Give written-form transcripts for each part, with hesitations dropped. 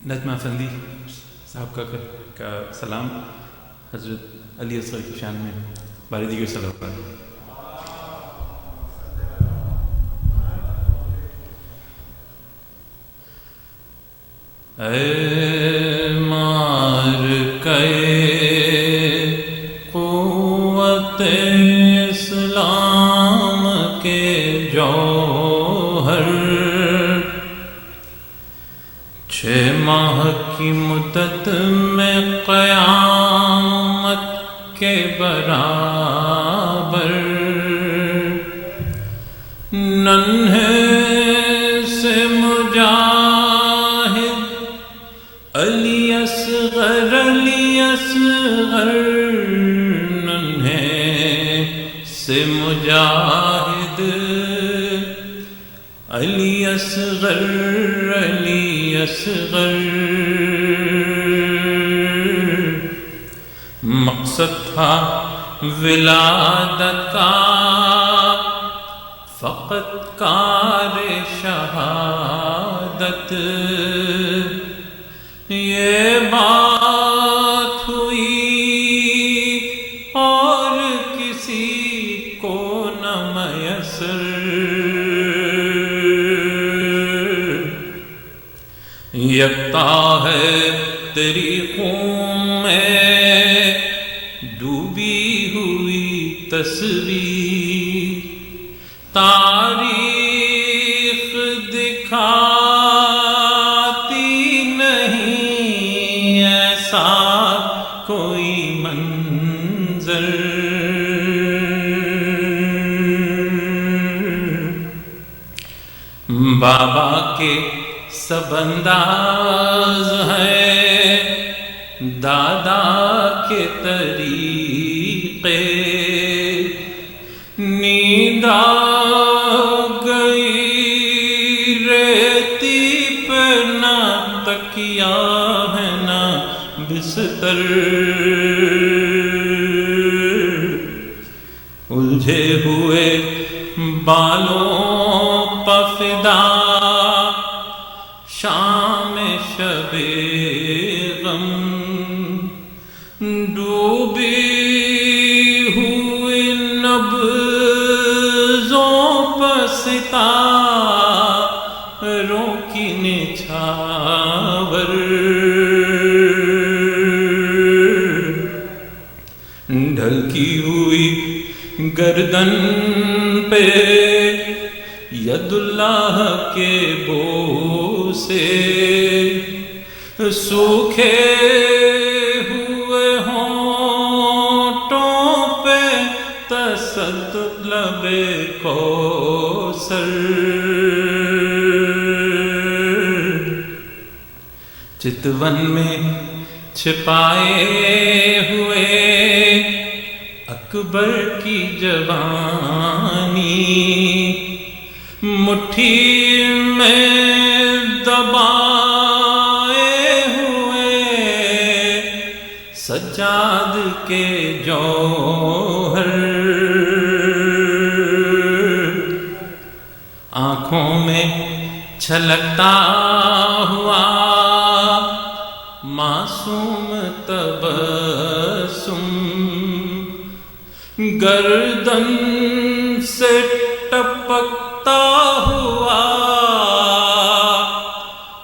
نجمہ افندی صاحب کا سلام حضرت علی اصغر کی شان میں بار دیگر سلام. اے مار کے قوت اسلام کے جوہر، 6 ماہ کی مدت میں قیامت کے برابر، ننھے سے مجاہد علی اصغر، علی اصغر، ننھے سے مجاہد علی اصغر، علی اصغر. مقصد تھا ولادت کا فقط کار شہادت، یہ بات ہوئی اور کسی کو نہ میسر. یکتا ہے تیری خون میں ڈوبی ہوئی تصویر، تاریخ دکھاتی نہیں ایسا کوئی منظر. بابا کے سب انداز ہیں، دادا کے طریقے، نیند آ گئی ریتی پہ، نہ تکیا ہے نہ بستر، الجھے ہوئے بالوں پہ فدا شام شب غم، ڈوبی ہوئی نبضوں پہ ستاروں کی نچھاور، ڈھلکی ہوئی گردن پہ ید اللہ کے بو سے، سوکھے ہوئے ہونٹوں پہ تسدد لب کوثر، چتون میں چھپائے ہوئے اکبر کی جوانی، مٹھی میں دبائے ہوئے سجاد کے جوہر، آنکھوں میں چھلکتا ہوا معصوم تبسم، گردن سے ٹپکتا ہوا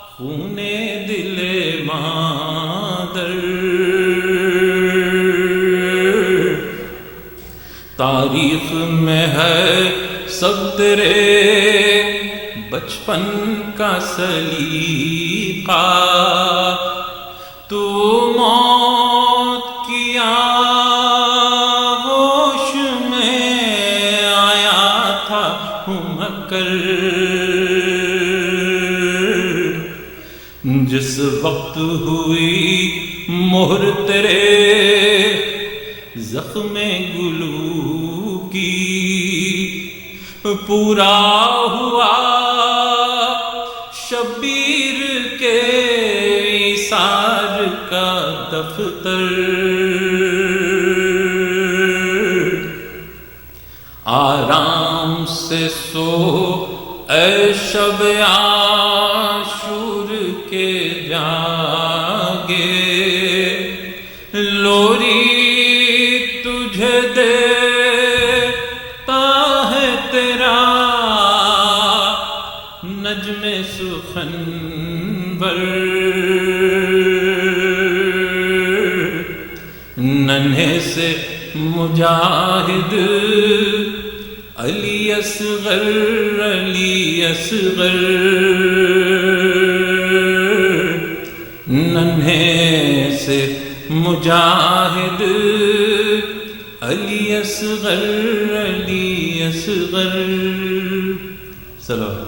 خون دل مادر. تاریخ میں ہے سب تیرے بچپن کا سلیقہ، تو موت کی آغوش میں آیا تھا مکر، جس وقت ہوئی مہر تیرے زخم گلو کی، پورا ہوا شبیر کے ایثار کا دفتر. آرام سے سو اے شب عاشور کے جاگے لوری تجھے دیتا ہے تیرا نجم سخنور ننھے سے مجاہد علی اصغر ننھے سے مجاہد علی اصغر سلام.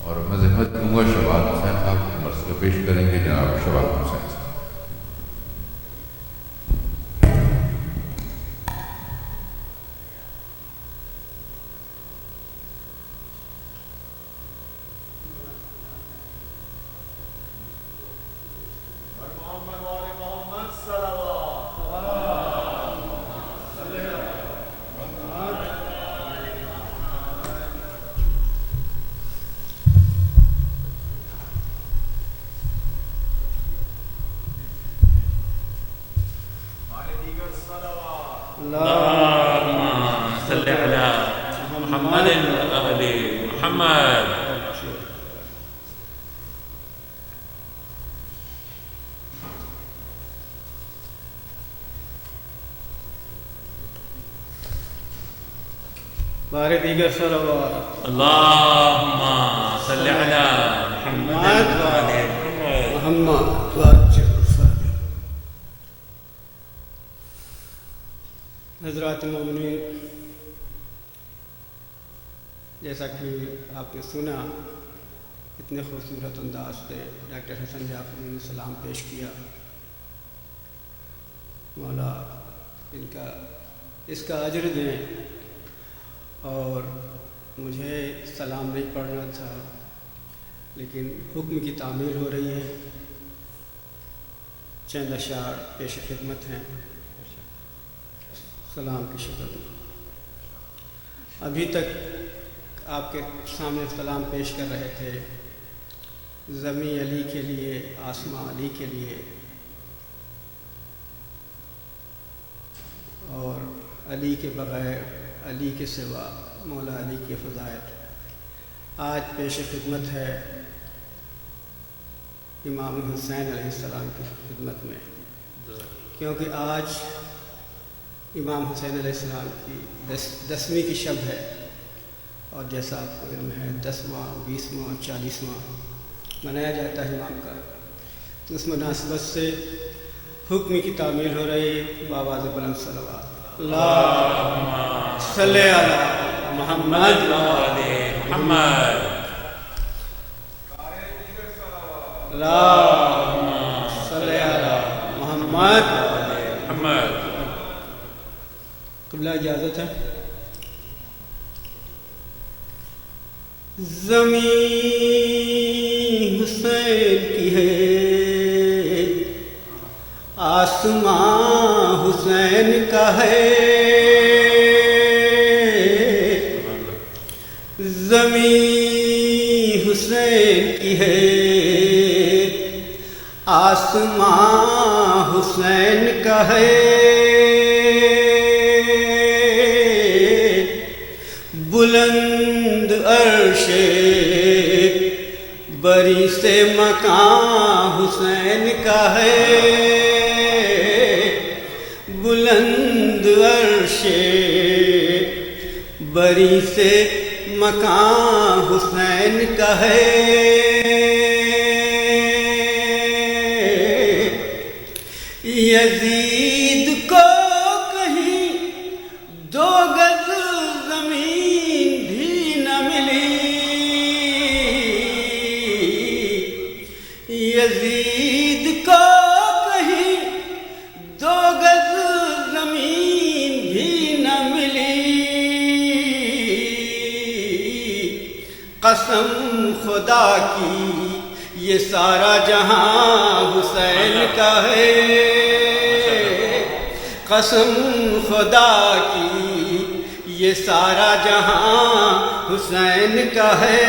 اور مذہبت دوں گا شباب حسین آپ مرثیہ پیش کریں گے جناب شباب حسین. اللهم صل على محمد وآل محمد. بارے دیگر صلوات. اللهم صل على محمد وآل محمد. حضرات مومنین، جیسا کہ آپ نے سنا اتنے خوبصورت انداز سے ڈاکٹر حسن جعفری نے سلام پیش کیا. مولا اس کا اجر دیں. اور مجھے سلام نہیں پڑھنا تھا لیکن حکم کی تعمیل ہو رہی ہے. چند اشعار پیش خدمت ہیں سلام کی شکل میں. ابھی تک آپ کے سامنے سلام پیش کر رہے تھے زمیں علی کے لیے، آسماں علی کے لیے، اور علی کے بغیر، علی کے سوا، مولا علی کے فضائل. آج پیش خدمت ہے امام حسین علیہ السلام کی خدمت میں، کیونکہ آج امام حسین علیہ السلام کی 10ویں کی شب ہے. اور جیسا آپ کو علم ہے 10واں، 20واں، 40واں منایا جاتا ہے امام کا. تو اس مناسبت سے حکم کی تعمیل ہو رہی بآواز بلند صلوات. اللہم صلی علی محمد وآل محمد. اللہم صلی علی محمد. محمد. قبلہ اجازت ہے. زمین حسین کی ہے، آسمان حسین کا ہے. زمین حسین کی ہے، آسمان حسین کا ہے. بلند عرش بری سے مقام حسین کا ہے. بلند عرش بری سے مقام حسین کا ہے. یزید کو کہیں 2 گز زمین بھی نہ ملی. یزید کو کہیں 2 گز زمین بھی نہ ملی. قسم خدا کی یہ سارا جہاں حسین کا ہے. قسم خدا کی یہ سارا جہاں حسین کا ہے،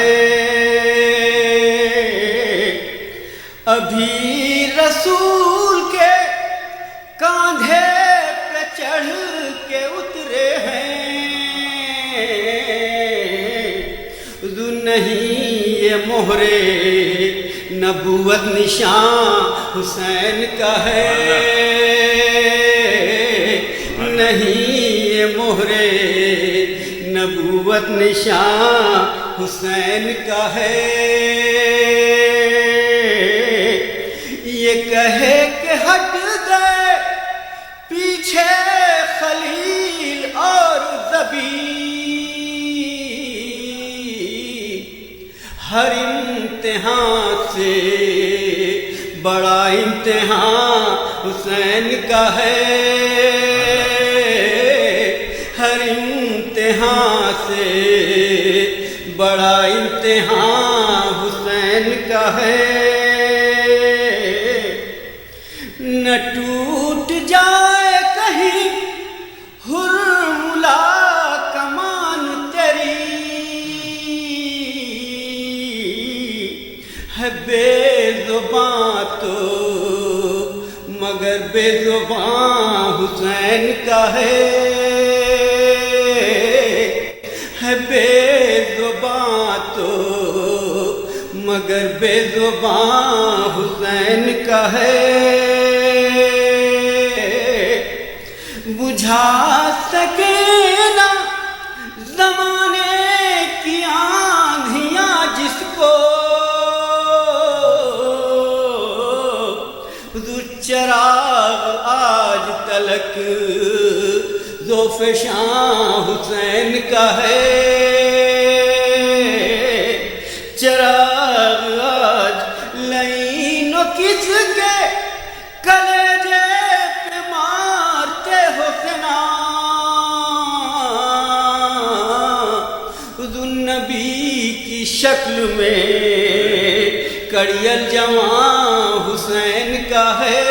ابھی رسول کے کاندھے پہ چڑھ کے اترے ہیں، نہیں یہ مہرے نبوت نشان حسین کا ہے، نہیں یہ مہرے نبوت نشان حسین کا ہے، یہ کہے کہ ہٹ گئے پیچھے خلیل اور ذبی، ہر امتحان سے بڑا امتحان حسین کا ہے، ہر امتحان سے بڑا امتحان حسین کا ہے، نہ ٹوٹ جائے کہیں حرملا کمان تیری، ہے بے زباں تو مگر بے زباں حسین کا ہے بے زباں تو مگر بے زباں حسین کا ہے، بجھا سکے نا زمانے کی آندھیاں جس کو، چراغ آج تلک ذوفشاں حسین کا ہے، چراغ آج لین و کس کے کلیجے پہ مارتے حسنا، ذوالنبی کی شکل میں کڑیل جوان حسین کا ہے،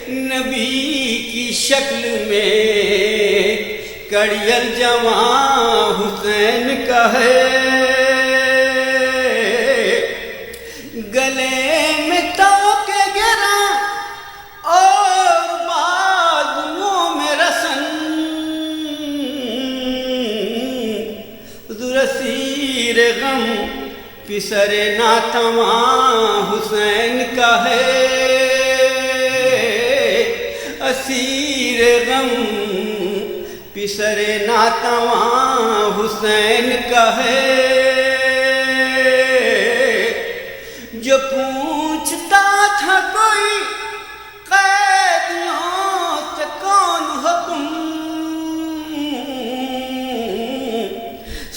نبی کی شکل میں کڑیل جوان حسین کا ہے، گلے میں توق گرا اور بازوؤں میں رسن، ذوالاسیر غم پسر ناتواں حسین کا ہے، اسیر غم پسر ناتواں حسین کا ہے، جو پوچھتا تھا کوئی قیدیوں سے کون حکم،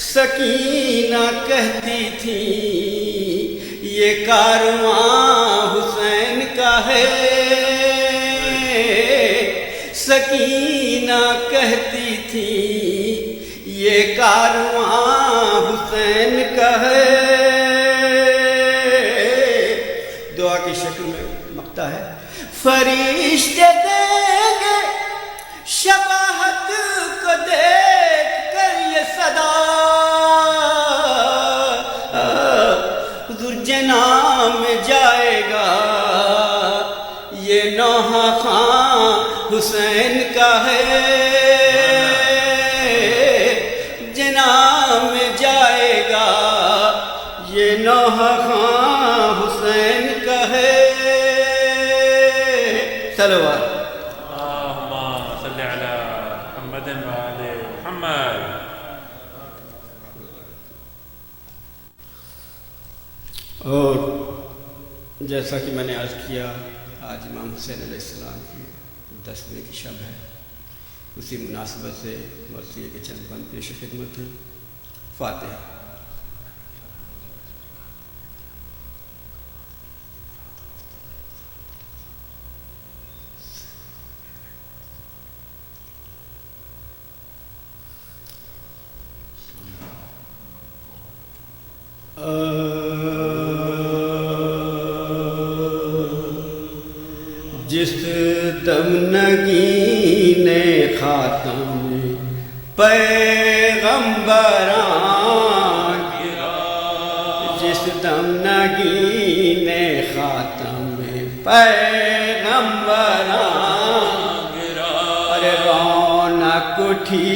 سکینہ کہتی تھی یہ کارواں حسین کا ہے، سکینہ کہتی تھی یہ کارواں حسین کا ہے، دعا کی شکل میں مقطع ہے، فرشتے دیں گے شباہت کو دیکھ کر یہ صدا، ذوالجناح میں جائے گا یہ نوحہ خان حسین کا ہے، جناح میں جائے گا یہ نوحہ خان حسین کا ہے، صلوات اللہم صلی علی محمد و آل محمد۔ اور جیسا کہ میں نے عرض کیا آج امام حسین علیہ السلام کی 10ویں کی شب ہے، اسی مناسبت سے مرثیے کے چند بند پیش خدمت ہیں۔ فاتحہ۔ جس دم نگین خاتم پیغمبران گرا، جس دم نگین خاتم پیغمبران گرا، ارے رونق اٹھی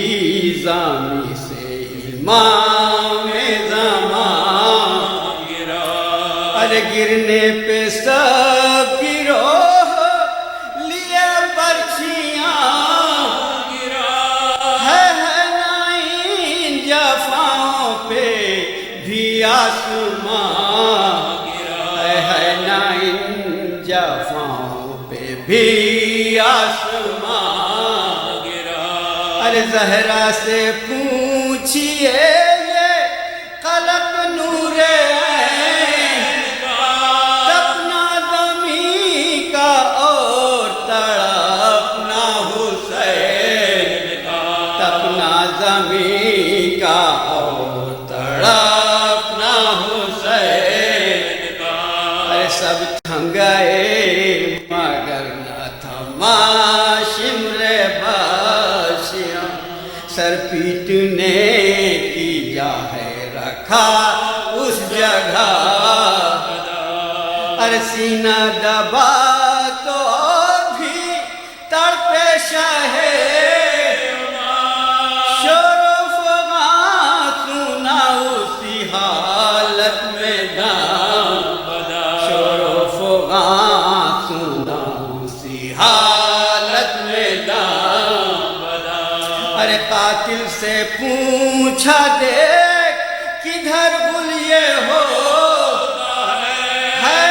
زامی سے امام زمان گرا، ارے گرنے پہ سب کی روح لیے برچیاں گرا، ہے نائن جفاؤں پہ بھی آسمان گرا، ہے نائن جفاؤں پہ بھی آسمان گرا، ارے زہرا سے پوچھئے یہ قلق نور عین کا، تپنا زمین کا اور تڑپنا حسین کا، تپنا زمین کا اور تڑپنا حسین کا، ارے سب تھم گئے مگر نہ تھما شمر باشیاں، سر پیٹنے کی جا ہے رکھا اس جگہ، ارے سینہ دبا تو اور بھی تڑپے شاہ شور و فغاں سنا اسی حالت میں دام بدا، شور و فغاں سنا اسی حالت میں دام بدا، ارے قاتل سے پوچھا دیکھ کدھر بلیے ہو، ہے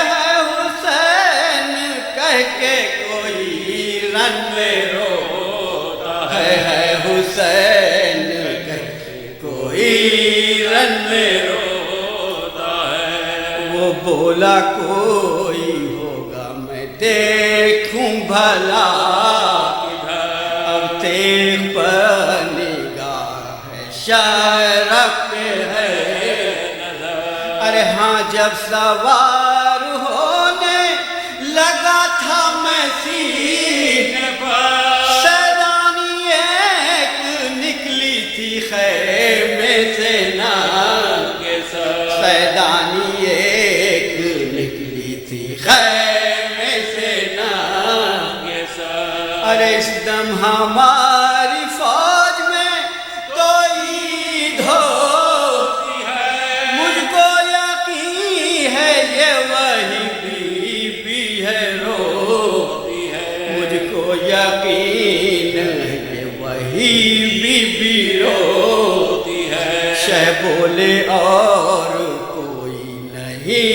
حسین کہہ کے کوئی رن میں روتا ہے حسین کہہ کے کوئی رن میں روتا ہے، وہ بولا کوئی ہوگا میں دیکھوں بھلا، اب تیغ پر نگاہ ہے شرف ہے نظر، ارے ہاں جب سوار ہونے لگا تھا میں سینے پر، سیدانی ایک نکلی تھی خیمے سے ننگے سر، سیدانی ایک نکلی تھی خیمے سے ننگے سر، ارے اس دم ہماری فوج میں تو عید ہوتی ہے، مجھ کو یقین ہے یہ وہی بی بی ہے روتی ہے، مجھ کو یقین ہے یہ وہی بی بی روتی ہے، شہ بولے اور کوئی نہیں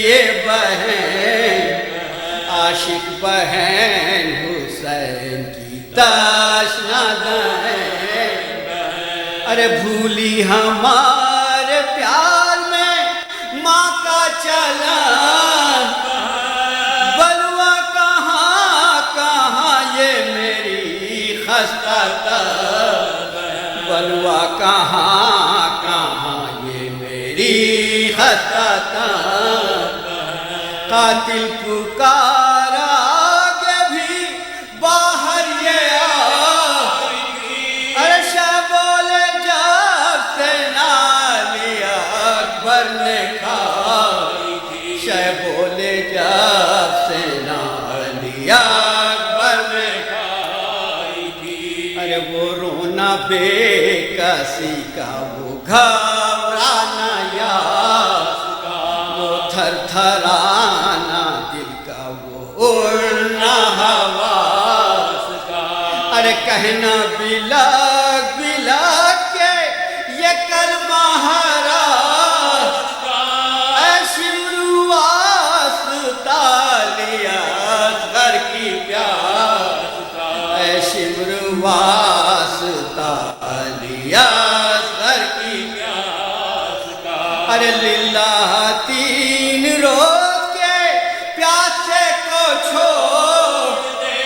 یہ بہن، عاشق بہن حسین کی تاشنا دہن، ارے بھولی ہمارے پیار میں ماں کا چلن، بلوا کہاں کہاں یہ میری خستہ طبع، بلوا کہاں کہاں یہ میری خستہ طبع، قاتل پکارا آگے بھی باہر یہ ارے شاہ بولے جب سے نالی اکبر نے کھائی تھی، شاہ بولے جب سے نالی اکبر نے کھائی تھی، ارے وہ رونا بے کسی کا، وہ گھبرانا یاس کا، وہ تھر تھرانا دل کا، وہ اڑنا حواس کا، ارے کہنا بلک بلک کے یہ کلمہ ہراس کا، اے شمرو واسطہ لیا اصغر کی پیاس کا، اے شمرو واسطہ لیا اصغر کی پیاس کا، ارے للہ تین روز کے پیاسے کو چھوڑ دے،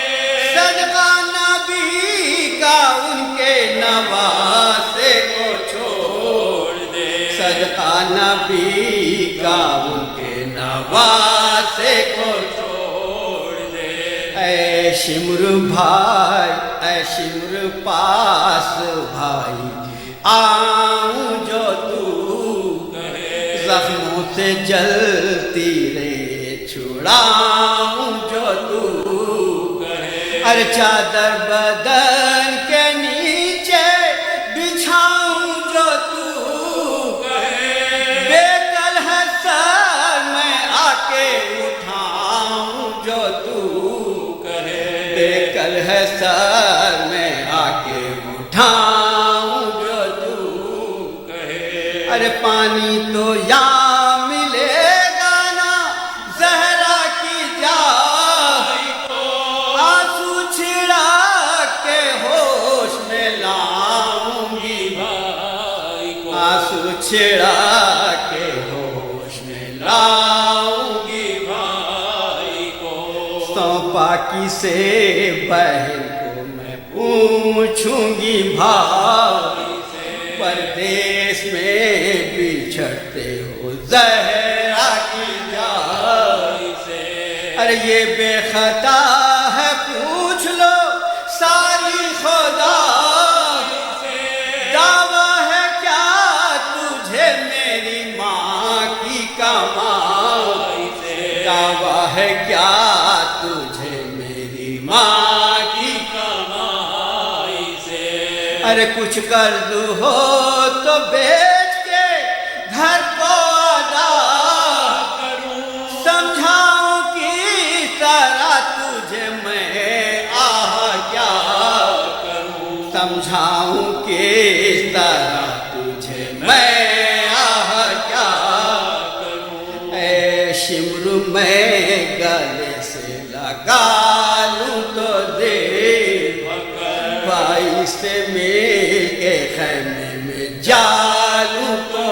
صدقہ نبی کا ان کے نواسے کو چھوڑ دے، صدقہ نبی کا ان کے نواسے کو چھوڑ دے، اے شمر بھائی اے شمر پاس بھائی آؤں جو تو زخموں سے جلتی رے چھڑاؤں جو تو ارے چادر بدن کے نیچے بچھاؤں جو تو بے کل ہے سر میں آ کے اٹھاؤں جو تو بے کل ہے سر میں آ کے اٹھاؤں جو تو ارے پانی تو یا ملے گا نا زہرا کی جا آنسو چھڑا کے ہوش میں لاؤں گی بھائی کو آنسو چھڑا کے ہوش میں لاؤں گی بھائی کو سونپا کسے بہن کو میں پوچھوں گی بھائی پردیس میں بچھڑتے ہو زہرا کی جائی سے ارے یہ بے خطا ہے پوچھ لو ساری خدا دعویٰ ہے کیا تجھے میری ماں کی کمائی سے دعویٰ ہے کیا تجھے میری ماں کی کمائی سے ارے کچھ قرض ہو تو بیچ کے گھر کو ادا کروں سمجھاؤں کس طرح تجھے میں کیا کروں سمجھاؤں کس طرح تجھے میں کیا کروں اے شمر میں گلے سے لگا لوں تو دے بھائی سے مل کے خیمے میں جالوں تو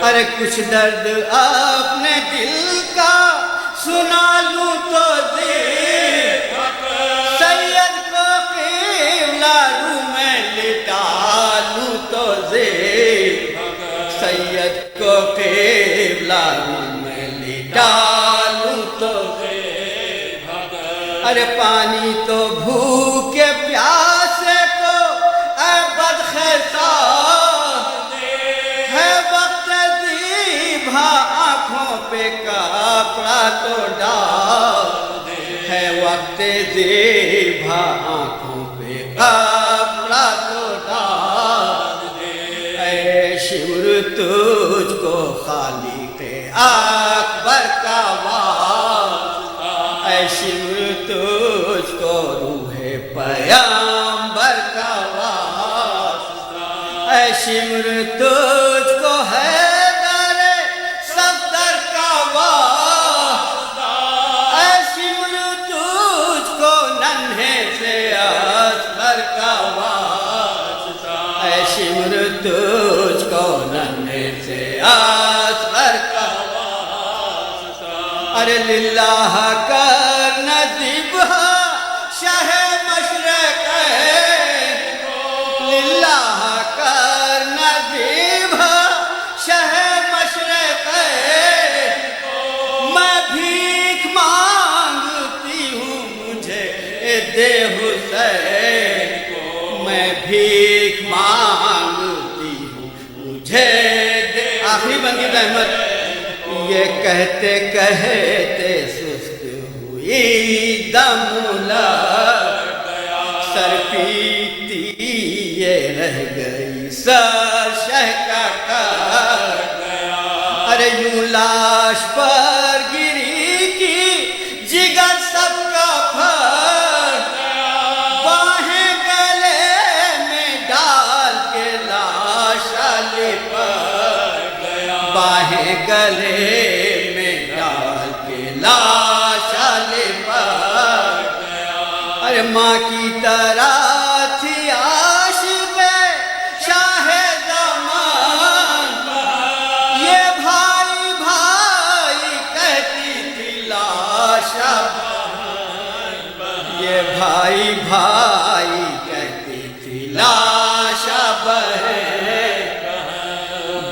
ارے کچھ درد اپنے دل کا سنا لوں تو دے سید کو قبلہ رو میں لٹا لوں تو دے سید کو قبلہ رو میں لٹا لوں تو دے ارے پانی تو بھوکے پیاسے کو اے بدخیسا ہے وقت دیبھا آنکھوں پہ کپڑا تو ڈال ہے وقت دیبھا آنکھوں پہ کپڑا تو ڈال اے شمر تجھ کو خالق اکبر کا واسطہ اے شمر تجھ کو روح پیامبر کا واسطہ اے شمر تجھ کو حیدر صفدر کا واسطہ اے شمر تجھ کو ننھے سے اصغر کا واسطہ اے شمر تجھ کو ننھے سے اصغر کا واسطہ ارے للہ کر نذبہ شاہ مشرق للہ کر نذبہ شاہ مشرق میں بھیک مانگتی ہوں مجھے دے حسین میں بھیک مانگتی ہوں مجھے دے آخری بندی احمد یہ کہتے کہتے سست ہوئی دم لگ گیا سر پیتی یہ رہ گئی سر شہ کا کٹ گیا ارے یوں لاش پر گری کی جگر سب کا پھٹ گیا باہیں گلے میں ڈال کے لاش لپٹ گیا باہیں گلے میں ڈال کے لاش لپٹ گیا ارے ماں کی طرح تھی عاشق شاہ زمان یہ بھائی بھائی کہتی تھی لاش یہ بھائی بھائی کہتی تھی لاش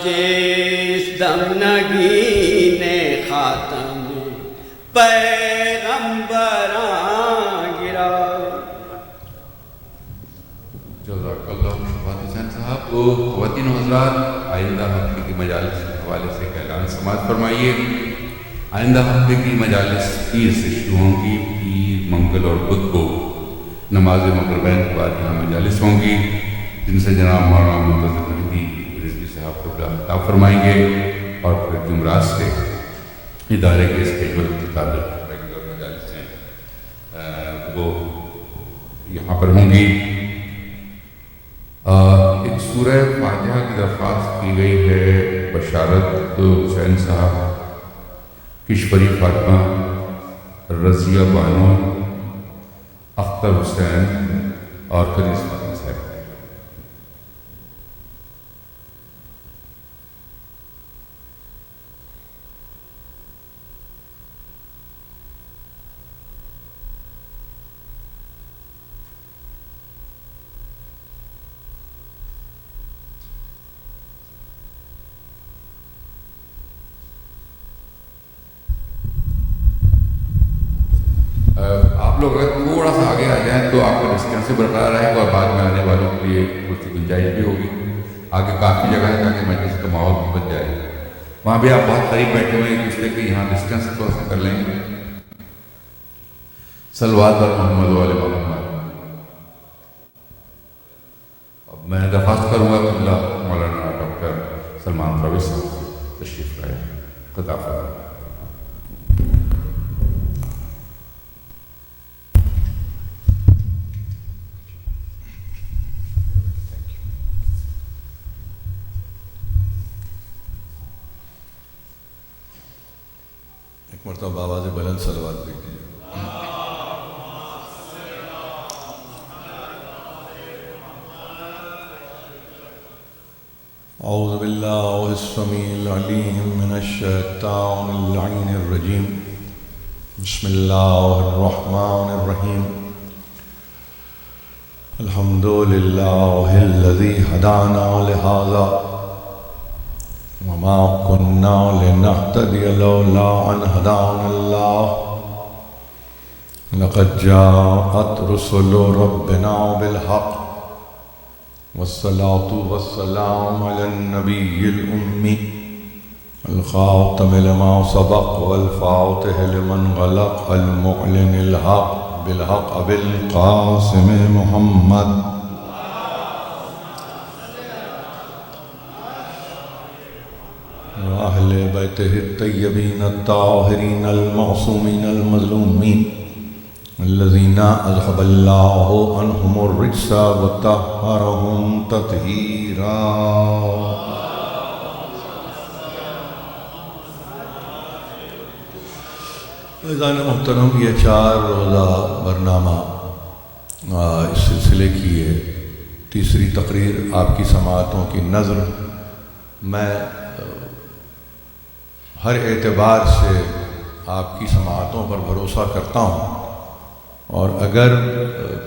جس دم نگین خاتم پیغمبر تو خواتین و حضرات، آئندہ ہفتے کی مجالس کے حوالے سے ایک اعلان سماعت فرمائیے۔ آئندہ ہفتے کی مجالس پیر سے شروع ہوں گی۔ پیر، منگل اور بدھ کو نماز مغربین کے بعد یہاں مجالس ہوں گی، جن سے جناب مولانا منتظر مہدی رضوی صاحب کو خطاب فرمائیں گے، اور پھر جمعرات سے ادارے کے اسکیجول کے مطابق ریگولر مجالس ہیں وہ یہاں پر ہوں گی۔ ایک سورہ فاتحہ کی درخواست کی گئی ہے بشارت حسین صاحب، کشوری فاطمہ، رضیہ بانو، اختر حسین اور خلیص فاطمہ صاحب۔ آپ لوگ اگر تھوڑا سا آگے آ جائیں تو آپ کا ڈسٹینس سے برقرار رہے گا، اور بعد میں آنے والوں کے لیے کچھ گنجائش بھی ہوگی۔ آگے کافی جگہ ہے تاکہ مجلس کا ماحول بھی بن جائے۔ وہاں بھی آپ بہت قریب بیٹھے ہوئے ہیں، اس لیے کہ یہاں ڈسٹینس تھوڑا سا کر لیں گے۔ صلوات بر محمد و آل محمد۔ اب میں درخواست کروں گا کہ مولانا ڈاکٹر سلمان پرویز صاحب تشریف لائیں، خطاب فرمائیں۔ ایک مرتبہ آواز بلند صلوات دیکھ لیجیے۔ اعوذ باللہ السمیع العلیم من الشیطان اللعین الرجیم، بسم اللہ الرحمن الرحیم، الحمد للہ الذی ہدانا لہذا وما كنا لنهتدي لولا أن هدانا الله، لقد جاءت رسل ربنا بالحق، والصلاة والسلام على النبي الأمي الخاتم لما سبق والفاتح لمن غلق المعلن الحق بالحق أبي القاسم محمد وأهل بيته الطيبين الطاهرين المعصومين المظلومين الذين أذهب الله عنهم الرجس وطهرهم تطهيرا۔ عزیزان محترم، یہ 4 روزہ برنامہ اس سلسلے کی ہے تیسری تقریر آپ کی سماعتوں کی نظر۔ میں ہر اعتبار سے آپ کی سماعتوں پر بھروسہ کرتا ہوں، اور اگر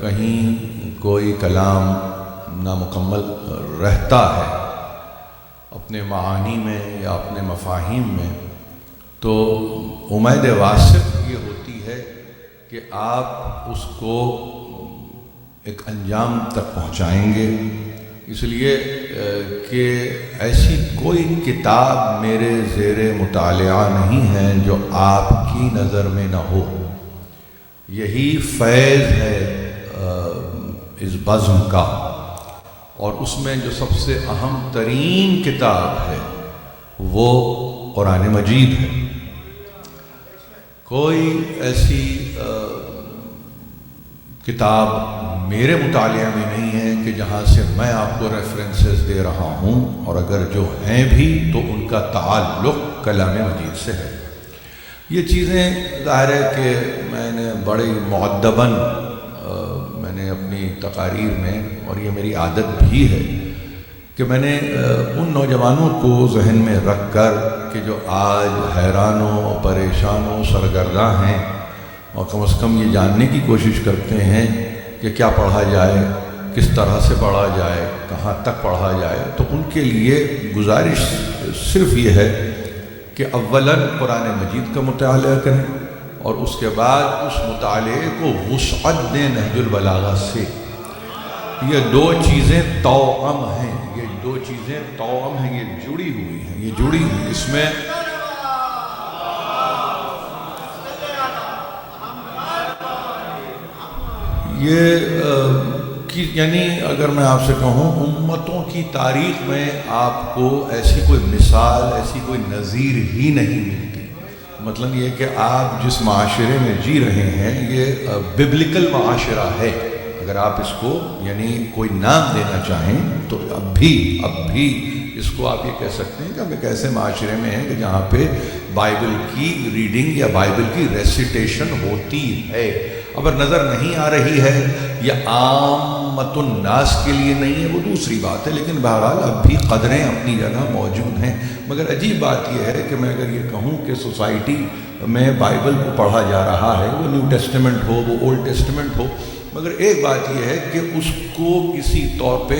کہیں کوئی کلام نامکمل رہتا ہے اپنے معانی میں یا اپنے مفاہیم میں، تو امید واثق یہ ہوتی ہے کہ آپ اس کو ایک انجام تک پہنچائیں گے، اس لیے کہ ایسی کوئی کتاب میرے زیر مطالعہ نہیں ہے جو آپ کی نظر میں نہ ہو۔ یہی فیض ہے اس بزم کا، اور اس میں جو سب سے اہم ترین کتاب ہے وہ قرآن مجید ہے۔ کوئی ایسی کتاب میرے مطالعہ میں نہیں ہے کہ جہاں سے میں آپ کو ریفرنسز دے رہا ہوں، اور اگر جو ہیں بھی تو ان کا تعلق کلام مجید سے ہے۔ یہ چیزیں ظاہر ہے کہ میں نے بڑی مؤدباً میں نے اپنی تقاریر میں، اور یہ میری عادت بھی ہے کہ میں نے ان نوجوانوں کو ذہن میں رکھ کر کہ جو آج حیران و پریشان و سرگرداں ہیں، اور کم از کم یہ جاننے کی کوشش کرتے ہیں کہ کیا پڑھا جائے، کس طرح سے پڑھا جائے، کہاں تک پڑھا جائے، تو ان کے لیے گزارش صرف یہ ہے کہ اولاً قرآن مجید کا مطالعہ کریں، اور اس کے بعد اس مطالعے کو وسعت دیں نہج البلاغہ سے۔ یہ 2 چیزیں توأم ہیں، یہ دو چیزیں توأم ہیں، یہ جڑی ہوئی ہیں، یہ جڑی ہوئی، اس میں یعنی اگر میں آپ سے کہوں امتوں کی تاریخ میں آپ کو ایسی کوئی مثال، ایسی کوئی نظیر ہی نہیں ملتی۔ مطلب یہ کہ آپ جس معاشرے میں جی رہے ہیں یہ ببلکل معاشرہ ہے، اگر آپ اس کو یعنی کوئی نام دینا چاہیں تو اب بھی اس کو آپ یہ کہہ سکتے ہیں کہ ہم ایک ایسے معاشرے میں ہیں کہ جہاں پہ بائبل کی ریڈنگ یا بائبل کی ریسیٹیشن ہوتی ہے۔ اگر نظر نہیں آ رہی ہے یا عامت الناس کے لیے نہیں ہے وہ دوسری بات ہے، لیکن بہرحال اب بھی قدریں اپنی جگہ موجود ہیں۔ مگر عجیب بات یہ ہے کہ میں اگر یہ کہوں کہ سوسائٹی میں بائبل کو پڑھا جا رہا ہے، وہ نیو ٹیسٹمنٹ ہو، وہ اولڈ ٹیسٹمنٹ ہو، مگر ایک بات یہ ہے کہ اس کو کسی طور پہ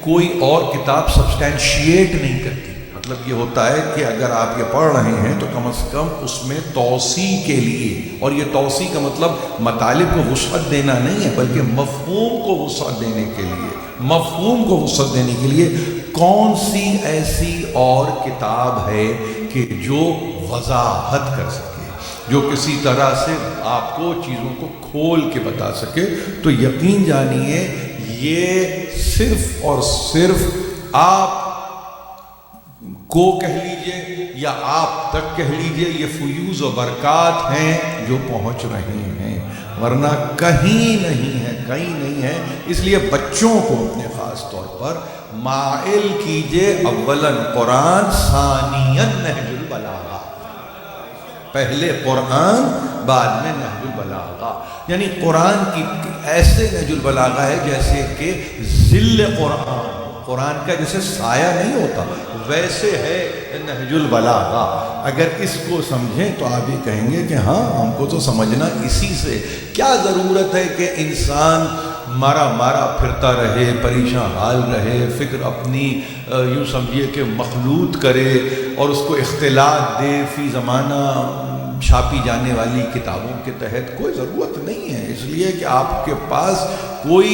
کوئی اور کتاب سبسٹینشیٹ نہیں کرتی۔ مطلب یہ ہوتا ہے کہ اگر آپ یہ پڑھ رہے ہیں تو کم از کم اس میں توسیع کے لیے، اور یہ توسیع کا مطلب مطالب کو وسعت دینا نہیں ہے بلکہ مفہوم کو وسعت دینے کے لیے، مفہوم کو وسعت دینے کے لیے کون سی ایسی اور کتاب ہے کہ جو وضاحت کر سکے، جو کسی طرح سے آپ کو چیزوں کو کھول کے بتا سکے۔ تو یقین جانیے یہ صرف اور صرف آپ کو کہہ لیجئے یا آپ تک کہہ لیجئے یہ فیوز و برکات ہیں جو پہنچ رہے ہیں، ورنہ کہیں نہیں ہے۔ اس لیے بچوں کو اپنے خاص طور پر مائل کیجئے اولاً قرآن، ثانیاً نہج البلاغہ، پہلے قرآن بعد میں نہج البلاغہ۔ یعنی قرآن کی ایسے نہج البلاغہ ہے جیسے کہ ذل قرآن کا جیسے سایہ نہیں ہوتا ویسے ہے نہج البلاغہ۔ اگر اس کو سمجھیں تو آپ یہ کہیں گے کہ ہاں ہم کو تو سمجھنا اسی سے، کیا ضرورت ہے کہ انسان مارا پھرتا رہے، پریشان حال رہے، فکر اپنی یوں سمجھیے کہ مخلوط کرے اور اس کو اختلاط دے فی زمانہ چھاپی جانے والی کتابوں کے تحت۔ کوئی ضرورت نہیں ہے، اس لیے کہ آپ کے پاس کوئی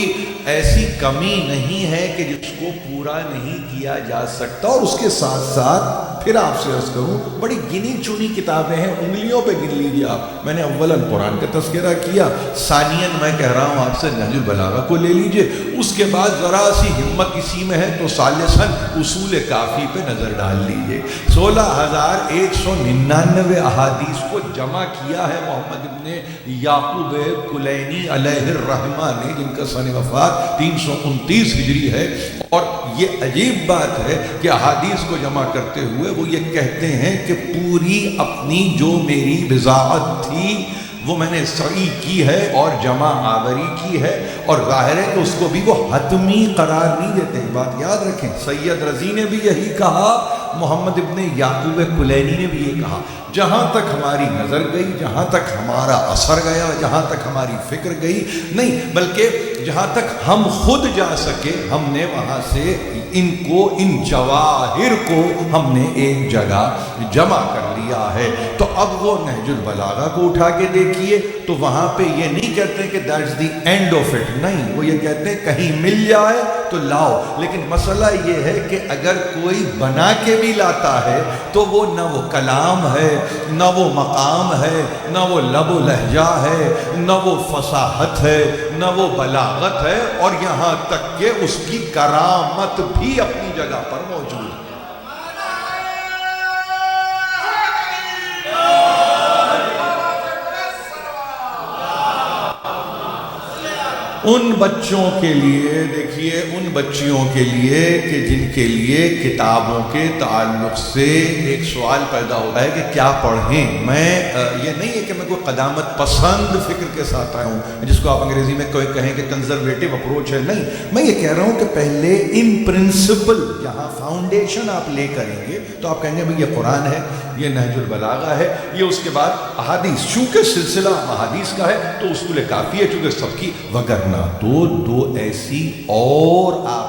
ایسی کمی نہیں ہے کہ جس کو پورا نہیں کیا جا سکتا۔ اور اس کے ساتھ ساتھ پھر آپ سے عرض کروں بڑی گنی چنی کتابیں ہیں، انگلیوں پہ گن لیجیے آپ۔ میں نے اولاً قرآن کا تذکرہ کیا، ثانیاً میں کہہ رہا ہوں آپ سے نہج البلاغہ کو لے لیجیے، اس کے بعد ذرا سی ہمت اسی میں ہے تو ثالثاً اصول کافی پہ نظر ڈال لیجیے۔ 16,199 احادیث کو جمع کیا ہے محمد ابن یعقوب کلینی علیہ الرحمہ نے، جن کا سن وفات 329 ہجری ہے۔ اور یہ عجیب بات ہے کہ احادیث کو جمع کرتے ہوئے وہ یہ کہتے ہیں کہ پوری اپنی جو میری بضاعت تھی وہ میں نے صحیح کی ہے اور جمع آوری کی ہے، اور ظاہر ہے کہ اس کو بھی وہ حتمی قرار نہیں دیتے۔ بات یاد رکھیں، سید رضی نے بھی یہی کہا، محمد ابن یعقوب کلینی نے بھی یہ کہا، جہاں تک ہماری نظر گئی، جہاں تک ہمارا اثر گیا، جہاں تک ہماری فکر گئی نہیں، بلکہ جہاں تک ہم خود جا سکے ہم نے وہاں سے ان جواہر کو ہم نے ایک جگہ جمع کر لیا ہے۔ تو اب وہ نہج البلاغہ کو اٹھا کے دیکھیے تو وہاں پہ یہ نہیں کہتے کہ that's the end of it, نہیں، وہ یہ کہتے ہیں کہیں مل جائے تو لاؤ۔ لیکن مسئلہ یہ ہے کہ اگر کوئی بنا کے بھی لاتا ہے تو وہ نہ وہ کلام ہے، نہ وہ مقام ہے، نہ وہ لب و لہجہ ہے، نہ وہ فصاحت ہے، نہ وہ بلاغت ہے، اور یہاں تک کہ اس کی کرامت بھی اپنی جگہ پر موجود ہے۔ ان بچوں کے لیے دیکھیے، ان بچیوں کے لیے کہ جن کے لیے کتابوں کے تعلق سے ایک سوال پیدا ہوتا ہے کہ کیا پڑھیں۔ میں یہ نہیں ہے کہ میں کوئی قدامت پسند فکر کے ساتھ آیا ہوں جس کو آپ انگریزی میں کوئی کہیں کہ کنزرویٹو اپروچ ہے، نہیں، میں یہ کہہ رہا ہوں کہ پہلے ان پرنسپل یہاں فاؤنڈیشن آپ لے کریں گے تو آپ کہیں گے بھئی یہ قرآن ہے، یہ نہج البلاغہ ہے، یہ اس کے بعد احادیث، چونکہ سلسلہ احادیث کا ہے تو اصول کافی ہے چونکہ سب کی، وگرنہ تو دو ایسی اور آپ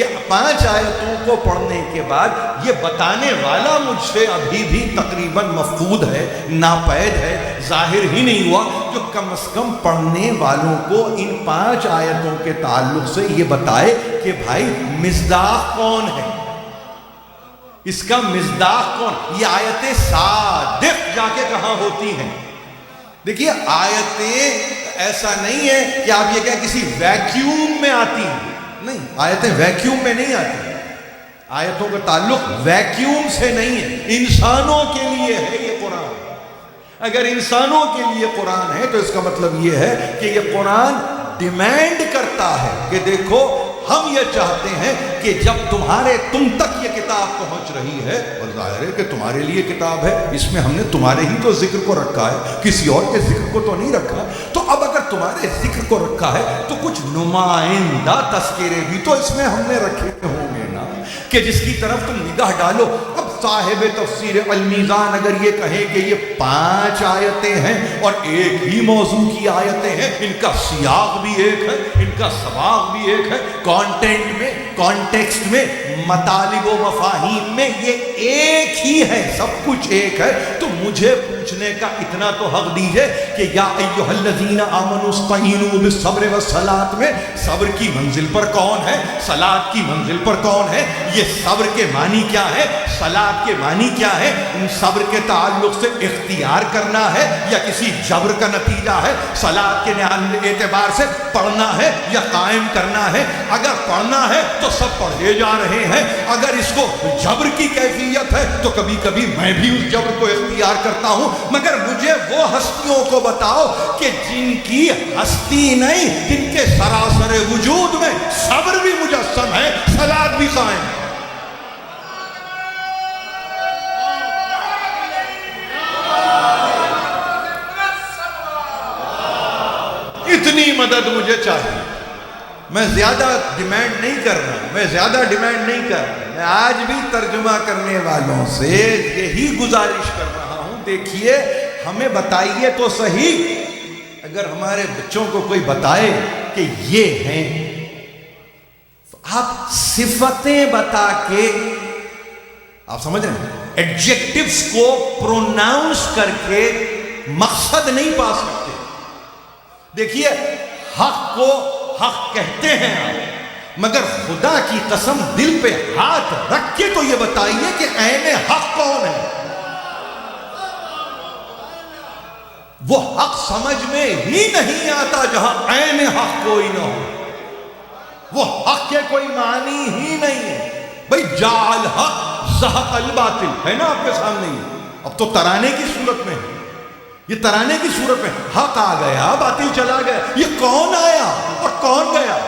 یہ 5 آیتوں کو پڑھنے کے بعد یہ بتانے والا مجھ سے ابھی بھی تقریباً مفقود ہے، ناپید ہے، ظاہر ہی نہیں ہوا، جو کم از کم پڑھنے والوں کو ان 5 آیتوں کے تعلق سے یہ بتائے کہ بھائی مصداق کون ہے، اس کا مصداق کون۔ یہ آیتیں صادق جا کے کہاں ہوتی ہیں؟ دیکھیے آیتیں ایسا نہیں ہے کہ آپ یہ کہیں کسی ویکیوم میں آتی ہیں، نہیں، آیتیں ویکیوم میں نہیں آتی، آیتوں کا تعلق ویکیوم سے نہیں ہے، انسانوں کے لیے ہے یہ قرآن۔ اگر انسانوں کے لیے قرآن ہے تو اس کا مطلب یہ ہے کہ یہ قرآن ڈیمانڈ کرتا ہے کہ دیکھو ہم یہ چاہتے ہیں کہ جب تم تک یہ کتاب پہنچ رہی ہے، اور ظاہر ہے کہ تمہارے لیے کتاب ہے، اس میں ہم نے تمہارے ہی تو ذکر کو رکھا ہے، کسی اور کے ذکر کو تو نہیں رکھا، تو اب اگر تمہارے ذکر کو رکھا ہے تو کچھ نمائندہ تذکرے بھی تو اس میں ہم نے رکھے ہوں گے نا، کہ جس کی طرف تم نگاہ ڈالو۔ اب صاحب تفسیر المیزان اگر یہ کہیں کہ یہ 5 آیتیں ہیں اور ایک ہی موضوع کی آیتیں ہیں، ان کا سیاق بھی ایک ہے، ان کا سباق بھی ایک ہے، کانٹینٹ میں، کانٹیکسٹ میں، مطالب و مفاہیم میں یہ ایک ہی ہے، سب کچھ ایک ہے، تو مجھے پوچھنے کا اتنا تو حق دیجئے کہ یا ایھا الذین آمنوا استعینوا بالصبر والصلاۃ میں صبر کی منزل پر کون ہے، صلاۃ کی منزل پر کون ہے، یہ صبر کے معنی کیا ہے، صلاۃ کے معنی کیا ہے، ان صبر کے تعلق سے اختیار کرنا ہے یا کسی جبر کا نتیجہ ہے، صلاۃ کے اعتبار سے پڑھنا ہے یا قائم کرنا ہے۔ اگر پڑھنا ہے تو سب پڑھے جا رہے ہیں، اگر اس کو جبر کی کیفیت ہے تو کبھی کبھی میں بھی اس جبر کو اختیار کرتا ہوں، مگر مجھے وہ ہستیوں کو بتاؤ کہ جن کی ہستی نہیں، جن کے سراسر وجود میں صبر بھی مجسم ہے، صلاۃ بھی قائم ہے۔ اتنی مدد مجھے چاہیے، میں زیادہ ڈیمانڈ نہیں کر رہا، میں آج بھی ترجمہ کرنے والوں سے یہی گزارش کر رہا ہوں، دیکھیے ہمیں بتائیے تو صحیح، اگر ہمارے بچوں کو کوئی بتائے کہ یہ ہیں، آپ صفتیں بتا کے، آپ سمجھ رہے ہیں، ایڈجیکٹیوز کو پروناؤنس کر کے مقصد نہیں پا سکتے۔ دیکھیے حق کو حق کہتے ہیں آپ، مگر خدا کی قسم دل پہ ہاتھ رکھ کے تو یہ بتائیے کہ عین حق کون ہے۔ وہ حق سمجھ میں ہی نہیں آتا جہاں عین حق کوئی نہ ہو، وہ حق کے کوئی معنی ہی نہیں ہے۔ بھئی جعل حق زہق الباطل ہے نا آپ کے سامنے ہی، اب تو ترانے کی صورت میں ہے، یہ ترانے کی صورت میں حق آ گیا باطل چلا گیا، یہ کون آیا اور کون گیا؟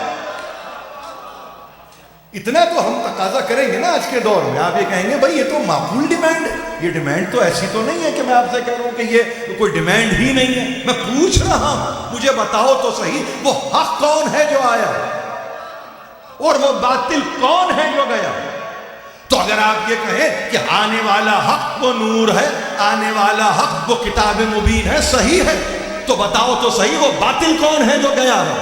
اتنا تو ہم تقاضا کریں گے نا آج کے دور میں، آپ یہ کہیں گے بھائی یہ تو معقول ڈیمانڈ ہے، یہ ڈیمانڈ تو ایسی تو نہیں ہے کہ میں آپ سے کہہ رہا ہوں کہ یہ کوئی ڈیمانڈ ہی نہیں ہے، میں پوچھ رہا ہوں، مجھے بتاؤ تو صحیح وہ حق کون ہے جو آیا اور وہ باطل کون ہے جو گیا؟ تو اگر آپ یہ کہیں کہ آنے والا حق وہ نور ہے، آنے والا حق وہ کتاب مبین ہے، صحیح ہے، تو بتاؤ تو صحیح وہ باطل کون ہے جو گیا ہے؟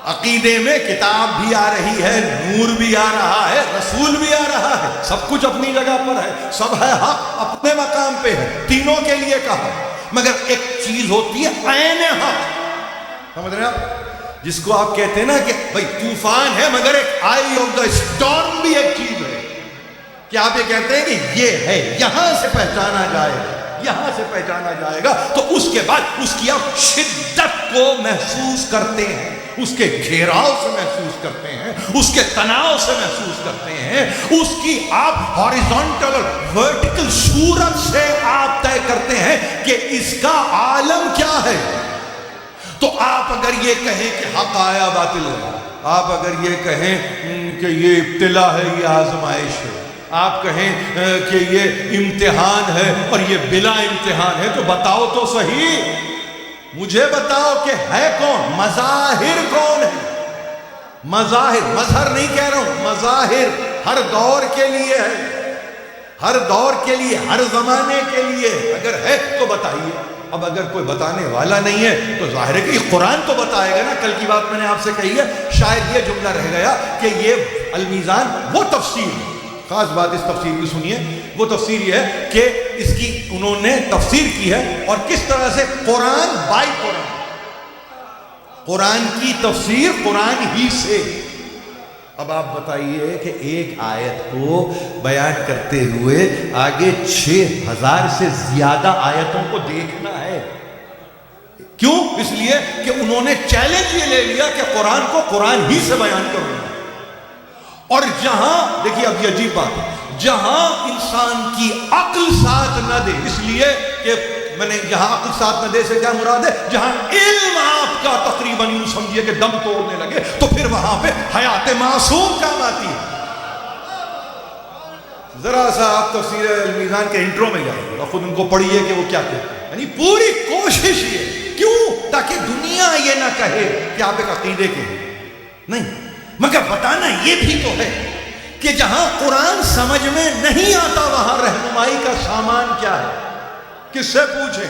عقیدے میں کتاب بھی آ رہی ہے، نور بھی آ رہا ہے، رسول بھی آ رہا ہے، سب کچھ اپنی جگہ پر ہے، سب ہے، حق اپنے مقام پہ ہے، تینوں کے لیے کہا، مگر ایک چیز ہوتی ہے عین حق، سمجھ رہے ہیں آپ؟ جس کو آپ کہتے ہیں نا کہ بھئی طوفان ہے مگر ایک آئی آف دا اسٹارم بھی ایک چیز ہے، کہ آپ یہ کہتے ہیں کہ یہ ہے، یہاں سے پہچانا جائے گا، یہاں سے پہچانا جائے گا، تو اس کے بعد اس کی آپ شدت کو محسوس کرتے ہیں، اس کے گھیراؤ سے محسوس کرتے ہیں، اس کے تناؤ سے محسوس کرتے ہیں، اس کی آپ ہاریزونٹل اور ورٹیکل صورت سے آپ طے کرتے ہیں کہ اس کا عالم کیا ہے۔ تو آپ اگر یہ کہیں کہ حق آیا باطل ہے، آپ اگر یہ کہیں کہ یہ ابتلا ہے، یہ آزمائش ہے، آپ کہیں کہ یہ امتحان ہے اور یہ بلا امتحان ہے، تو بتاؤ تو صحیح، مجھے بتاؤ کہ ہے کون، مظاہر کون ہے؟ مظاہر، مظہر نہیں کہہ رہا ہوں، مظاہر ہر دور کے لیے ہے، ہر دور کے لیے، ہر زمانے کے لیے، اگر ہے تو بتائیے۔ اب اگر کوئی بتانے والا نہیں ہے تو ظاہر ہے کہ یہ قرآن تو بتائے گا نا. کل کی بات میں نے آپ سے کہی ہے, شاید یہ جملہ رہ گیا کہ یہ المیزان وہ تفسیر, خاص بات اس تفسیر کی سنیے, وہ تفسیر یہ ہے کہ اس کی انہوں نے تفسیر کی ہے اور کس طرح سے قرآن بائی قرآن, قرآن کی تفسیر قرآن ہی سے. اب آپ بتائیے کہ ایک آیت کو بیان کرتے ہوئے آگے 6000 سے زیادہ آیتوں کو دیکھنا ہے. کیوں؟ اس لیے کہ انہوں نے چیلنج یہ لے لیا کہ قرآن کو قرآن ہی سے بیان کروں. اور جہاں دیکھیے اب یہ عجیب بات ہے, جہاں انسان کی عقل ساتھ نہ دے, اس لیے کہ میں نے جہاں عقل ساتھ نہ دے سے کیا مراد ہے, جہاں علم آپ کا تقریباً یوں سمجھیے کہ دم توڑنے لگے تو پھر وہاں پہ حیات معصوم کام آتی ہے. ذرا سا آپ تفسیر المیزان کے انٹرو میں جائیے اور خود ان کو پڑھیے کہ وہ کیا کہتے ہیں. یعنی پوری کوشش یہ, کیوں؟ تاکہ دنیا یہ نہ کہے کہ آپ ایک عقیدے کے ہیں, نہیں, مگر بتانا یہ بھی تو ہے کہ جہاں قرآن سمجھ میں نہیں آتا وہاں رہنمائی کا سامان کیا ہے, کس سے پوچھیں,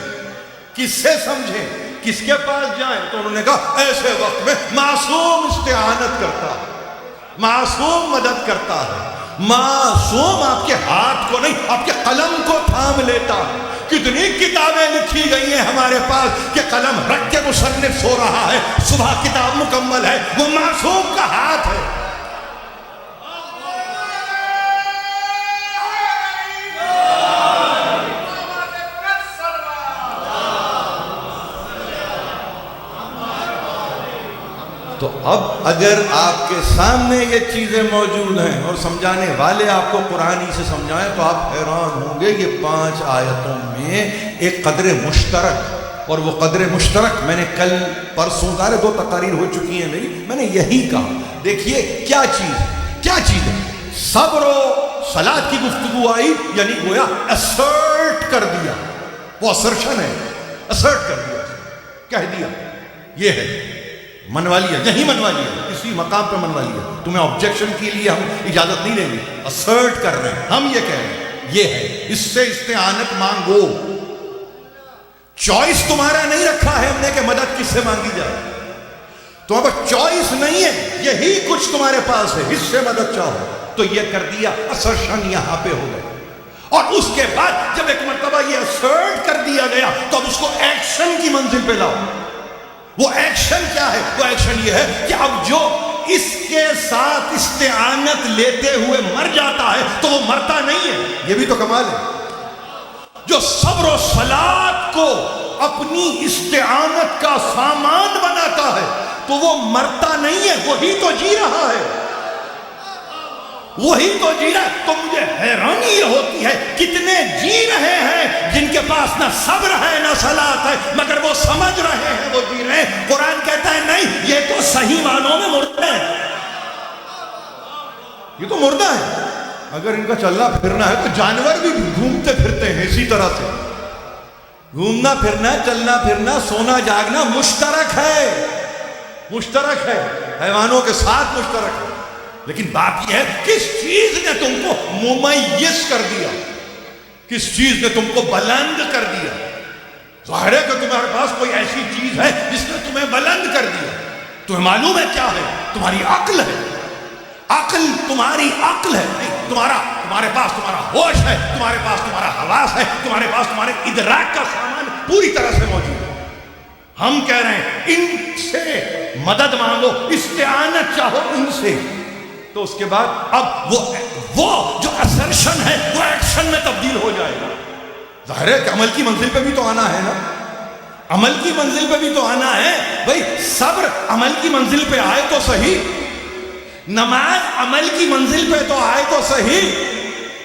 کس سے سمجھیں, کس کے پاس جائیں. تو انہوں نے کہا ایسے وقت میں معصوم استعانت کرتا ہے, معصوم مدد کرتا ہے, معصوم آپ کے ہاتھ کو نہیں آپ کے قلم کو تھام لیتا ہے. کتنی کتابیں لکھی گئی ہیں ہمارے پاس کہ قلم رکھ کے مصنف سو رہا ہے, صبح کتاب مکمل ہے, وہ معصوم کا ہاتھ ہے. تو اب اگر آپ کے سامنے یہ چیزیں موجود ہیں اور سمجھانے والے آپ کو قرآن ہی سے سمجھائیں تو آپ حیران ہوں گے. یہ 5 آیتوں میں ایک قدر مشترک, اور وہ قدر مشترک میں نے کل پرسوں 2 تقاریر ہو چکی ہیں میری, میں نے یہی کہا. دیکھیے کیا چیز ہے, صبر و صلاۃ کی گفتگو آئی, یعنی گویا اسرٹ کر دیا, وہ اسرشن ہے, اسرٹ کر دیا, کہہ دیا یہ ہے, منوا لیا, یہی منوا لیا, اسی مقام پہ منوا لیا. تمہیں آبجیکشن کے لیے ہم اجازت نہیں لیں گے, اسرٹ کر رہے ہیں, ہم یہ کہہ رہے ہیں یہ ہے, اس سے استعانت مانگو. چوائس تمہارا نہیں رکھا ہے ہم نے کہ مدد کس سے مانگی جائے, تمہارے پاس چوائس نہیں ہے, یہی کچھ تمہارے پاس ہے, اس سے مدد چاہو. تو یہ کر دیا, اسرشن یہاں پہ ہو گیا. اور اس کے بعد جب ایک مرتبہ یہ اسرٹ کر دیا گیا تو اب اس کو ایکشن کی منزل پہ لاؤ. وہ ایکشن کیا ہے؟ وہ ایکشن یہ ہے کہ اب جو اس کے ساتھ استعانت لیتے ہوئے مر جاتا ہے تو وہ مرتا نہیں ہے. یہ بھی تو کمال ہے. جو صبر و صلاۃ کو اپنی استعانت کا سامان بناتا ہے تو وہ مرتا نہیں ہے, وہی تو جی رہا ہے, وہی تو جی رہا ہے. تو مجھے حیرانی یہ ہوتی ہے کتنے جی رہے ہیں جن کے پاس نہ صبر ہے نہ صلاۃ ہے, مگر وہ سمجھ رہے ہیں وہ جی رہے ہیں. قرآن کہتا ہے نہیں, یہ تو صحیح معنوں میں مردہ ہے, یہ تو مردہ ہے. اگر ان کا چلنا پھرنا ہے تو جانور بھی گھومتے پھرتے ہیں اسی طرح سے. گھومنا پھرنا, چلنا پھرنا, سونا جاگنا مشترک ہے, مشترک ہے, حیوانوں کے ساتھ مشترک ہے. لیکن بات یہ ہے کس چیز نے تم کو ممیز کر دیا, کس چیز نے تم کو بلند کر دیا. ظاہر ہے کہ تمہارے پاس کوئی ایسی چیز ہے جس نے تمہیں بلند کر دیا. تمہیں معلوم ہے کیا ہے, تمہاری عقل ہے. عقل تمہاری عقل ہے, تمہارے پاس تمہارا ہوش ہے, تمہارے پاس تمہارا حواس ہے, تمہارے پاس تمہارے ادراک کا سامان پوری طرح سے موجود ہے. ہم کہہ رہے ہیں ان سے مدد مانگو, استعانت چاہو ان سے. تو اس کے بعد اب وہ جو اسرشن ہے وہ ایکشن میں تبدیل ہو جائے گا. ظاہر ہے کہ عمل کی منزل پہ بھی تو آنا ہے نا, عمل کی منزل پہ بھی تو آنا ہے. بھائی صبر عمل کی منزل پہ آئے تو صحیح, نماز عمل کی منزل پہ تو آئے تو صحیح.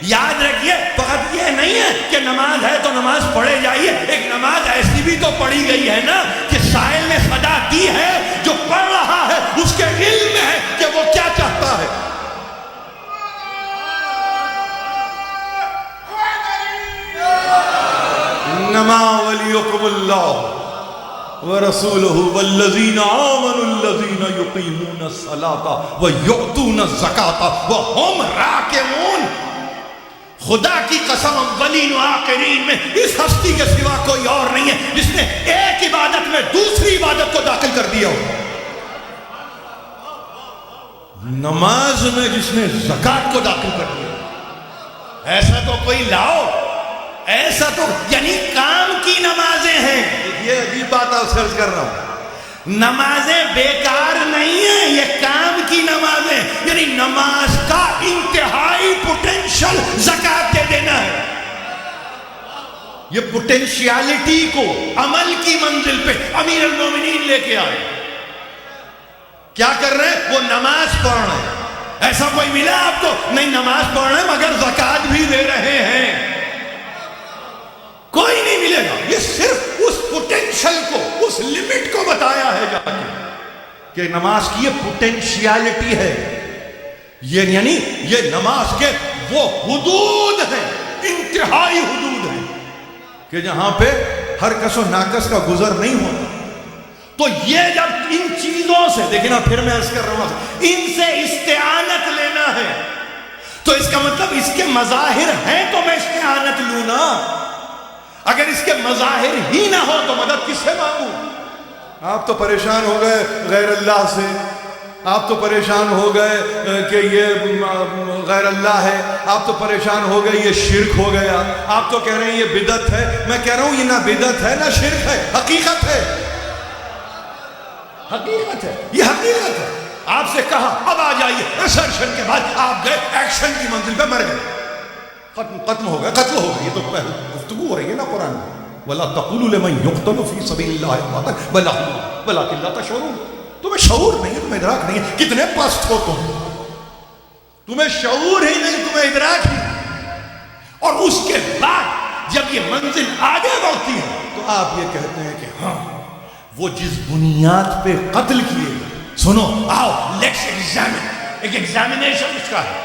یاد رکھیے فقط یہ نہیں ہے کہ نماز ہے تو نماز پڑھے جائیے, ایک نماز ایسی بھی تو پڑھی گئی ہے نا کہ سائل نے صدا دی ہے, جو پڑھ رہا ہے اس کے علم میں ہے کہ وہ کیا چاہتا ہے. انما ولیکم اللہ ورسولہ والذین آمنوا الذین یقیمون الصلاۃ ویؤتون الزکاۃ وہم راکعون. خدا کی قسم اولین و آخرین میں اس ہستی کے سوا کوئی اور نہیں ہے جس نے ایک عبادت میں دوسری عبادت کو داخل کر دیا ہو. نماز میں جس نے زکوٰۃ کو داخل کر دیا, ایسا تو کوئی لاؤ, ایسا تو یعنی کام کی نمازیں ہیں. یہ عجیب بات آپ سرچ کر رہا ہوں, نمازیں بیکار نہیں ہیں, یہ کام کی نمازیں, یعنی نماز کا انتہائی پوٹینشل زکوٰۃ دے دینا ہے. یہ پوٹینشیالٹی کو عمل کی منزل پہ امیر المومنین لے کے آئے. کیا کر رہے ہیں؟ وہ نماز پڑھ رہے ہیں. ایسا کوئی ملا آپ کو؟ نہیں, نماز پڑھ رہے ہیں مگر زکوٰۃ بھی دے رہے ہیں. کوئی نہیں ملے گا. یہ صرف اس پوٹینشل کو, اس لمٹ کو بتایا ہے جا کے کہ نماز کی یہ پوٹینشیالٹی ہے. یہ یعنی یہ نماز کے وہ حدود ہیں, انتہائی حدود ہیں کہ جہاں پہ ہر کس و ناقص کا گزر نہیں ہوتا. تو یہ جب ان چیزوں سے, دیکھیں نا پھر میں عرض کر رہا ہوں, ان سے استعانت لینا ہے تو اس کا مطلب اس کے مظاہر ہیں تو میں استعانت لوں نا. اگر اس کے مظاہر ہی نہ ہو تو مدد کس سے مانگوں؟ آپ تو پریشان ہو گئے غیر اللہ سے, آپ تو پریشان ہو گئے کہ یہ غیر اللہ ہے, آپ تو پریشان ہو گئے یہ شرک ہو گیا, آپ تو کہہ رہے ہیں یہ بدعت ہے. میں کہہ رہا ہوں یہ نہ بدعت ہے نہ شرک ہے, حقیقت ہے, حقیقت ہے, یہ حقیقت ہے. آپ سے کہا اب آ جائیے, ریسرچن کے بعد آپ گئے ایکشن کی منزل پہ, مر گئے, ختم ہو گیا, قتل ہو گئی. یہ تو گفتگو ہو رہی ہے نا قرآن میں, وَلَا تَقُولُوا لِمَنْ يُقْتَلُ فِي سَبِيلِ اللَّهِ أَمْوَاتٌ بَلْ أَحْيَاءٌ وَلَٰكِن لَا تَشْعُرُونَ. تمہیں شعور نہیں ہے, تمہیں ادراک نہیں ہے. کتنے پست ہو تمہیں شعور ہی نہیں, تمہیں ادراک ہی. اور اس کے بعد جب یہ منزل آگے بڑھتی ہے تو آپ یہ کہتے ہیں کہ ہاں وہ جس بنیاد پہ قتل کیے گئے, سنو آؤ لیٹس ایگزامن, ایک ایگزامینیشن اس کا ہے.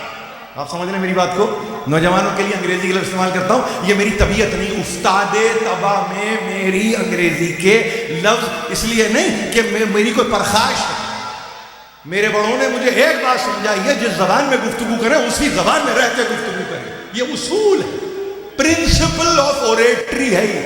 آپ سمجھ رہے ہیں میری بات کو؟ نوجوانوں کے لیے انگریزی کے لفظ استعمال کرتا ہوں, یہ میری طبیعت نہیں, استاد طبع میں میری انگریزی کے لفظ اس لیے نہیں کہ میری کوئی پرخاش ہے. میرے بڑوں نے مجھے ایک بات سمجھائی ہے, جس زبان میں گفتگو کریں اسی زبان میں رہ کے گفتگو کریں. یہ اصول ہے, پرنسپل آف اوریٹری ہے یہ.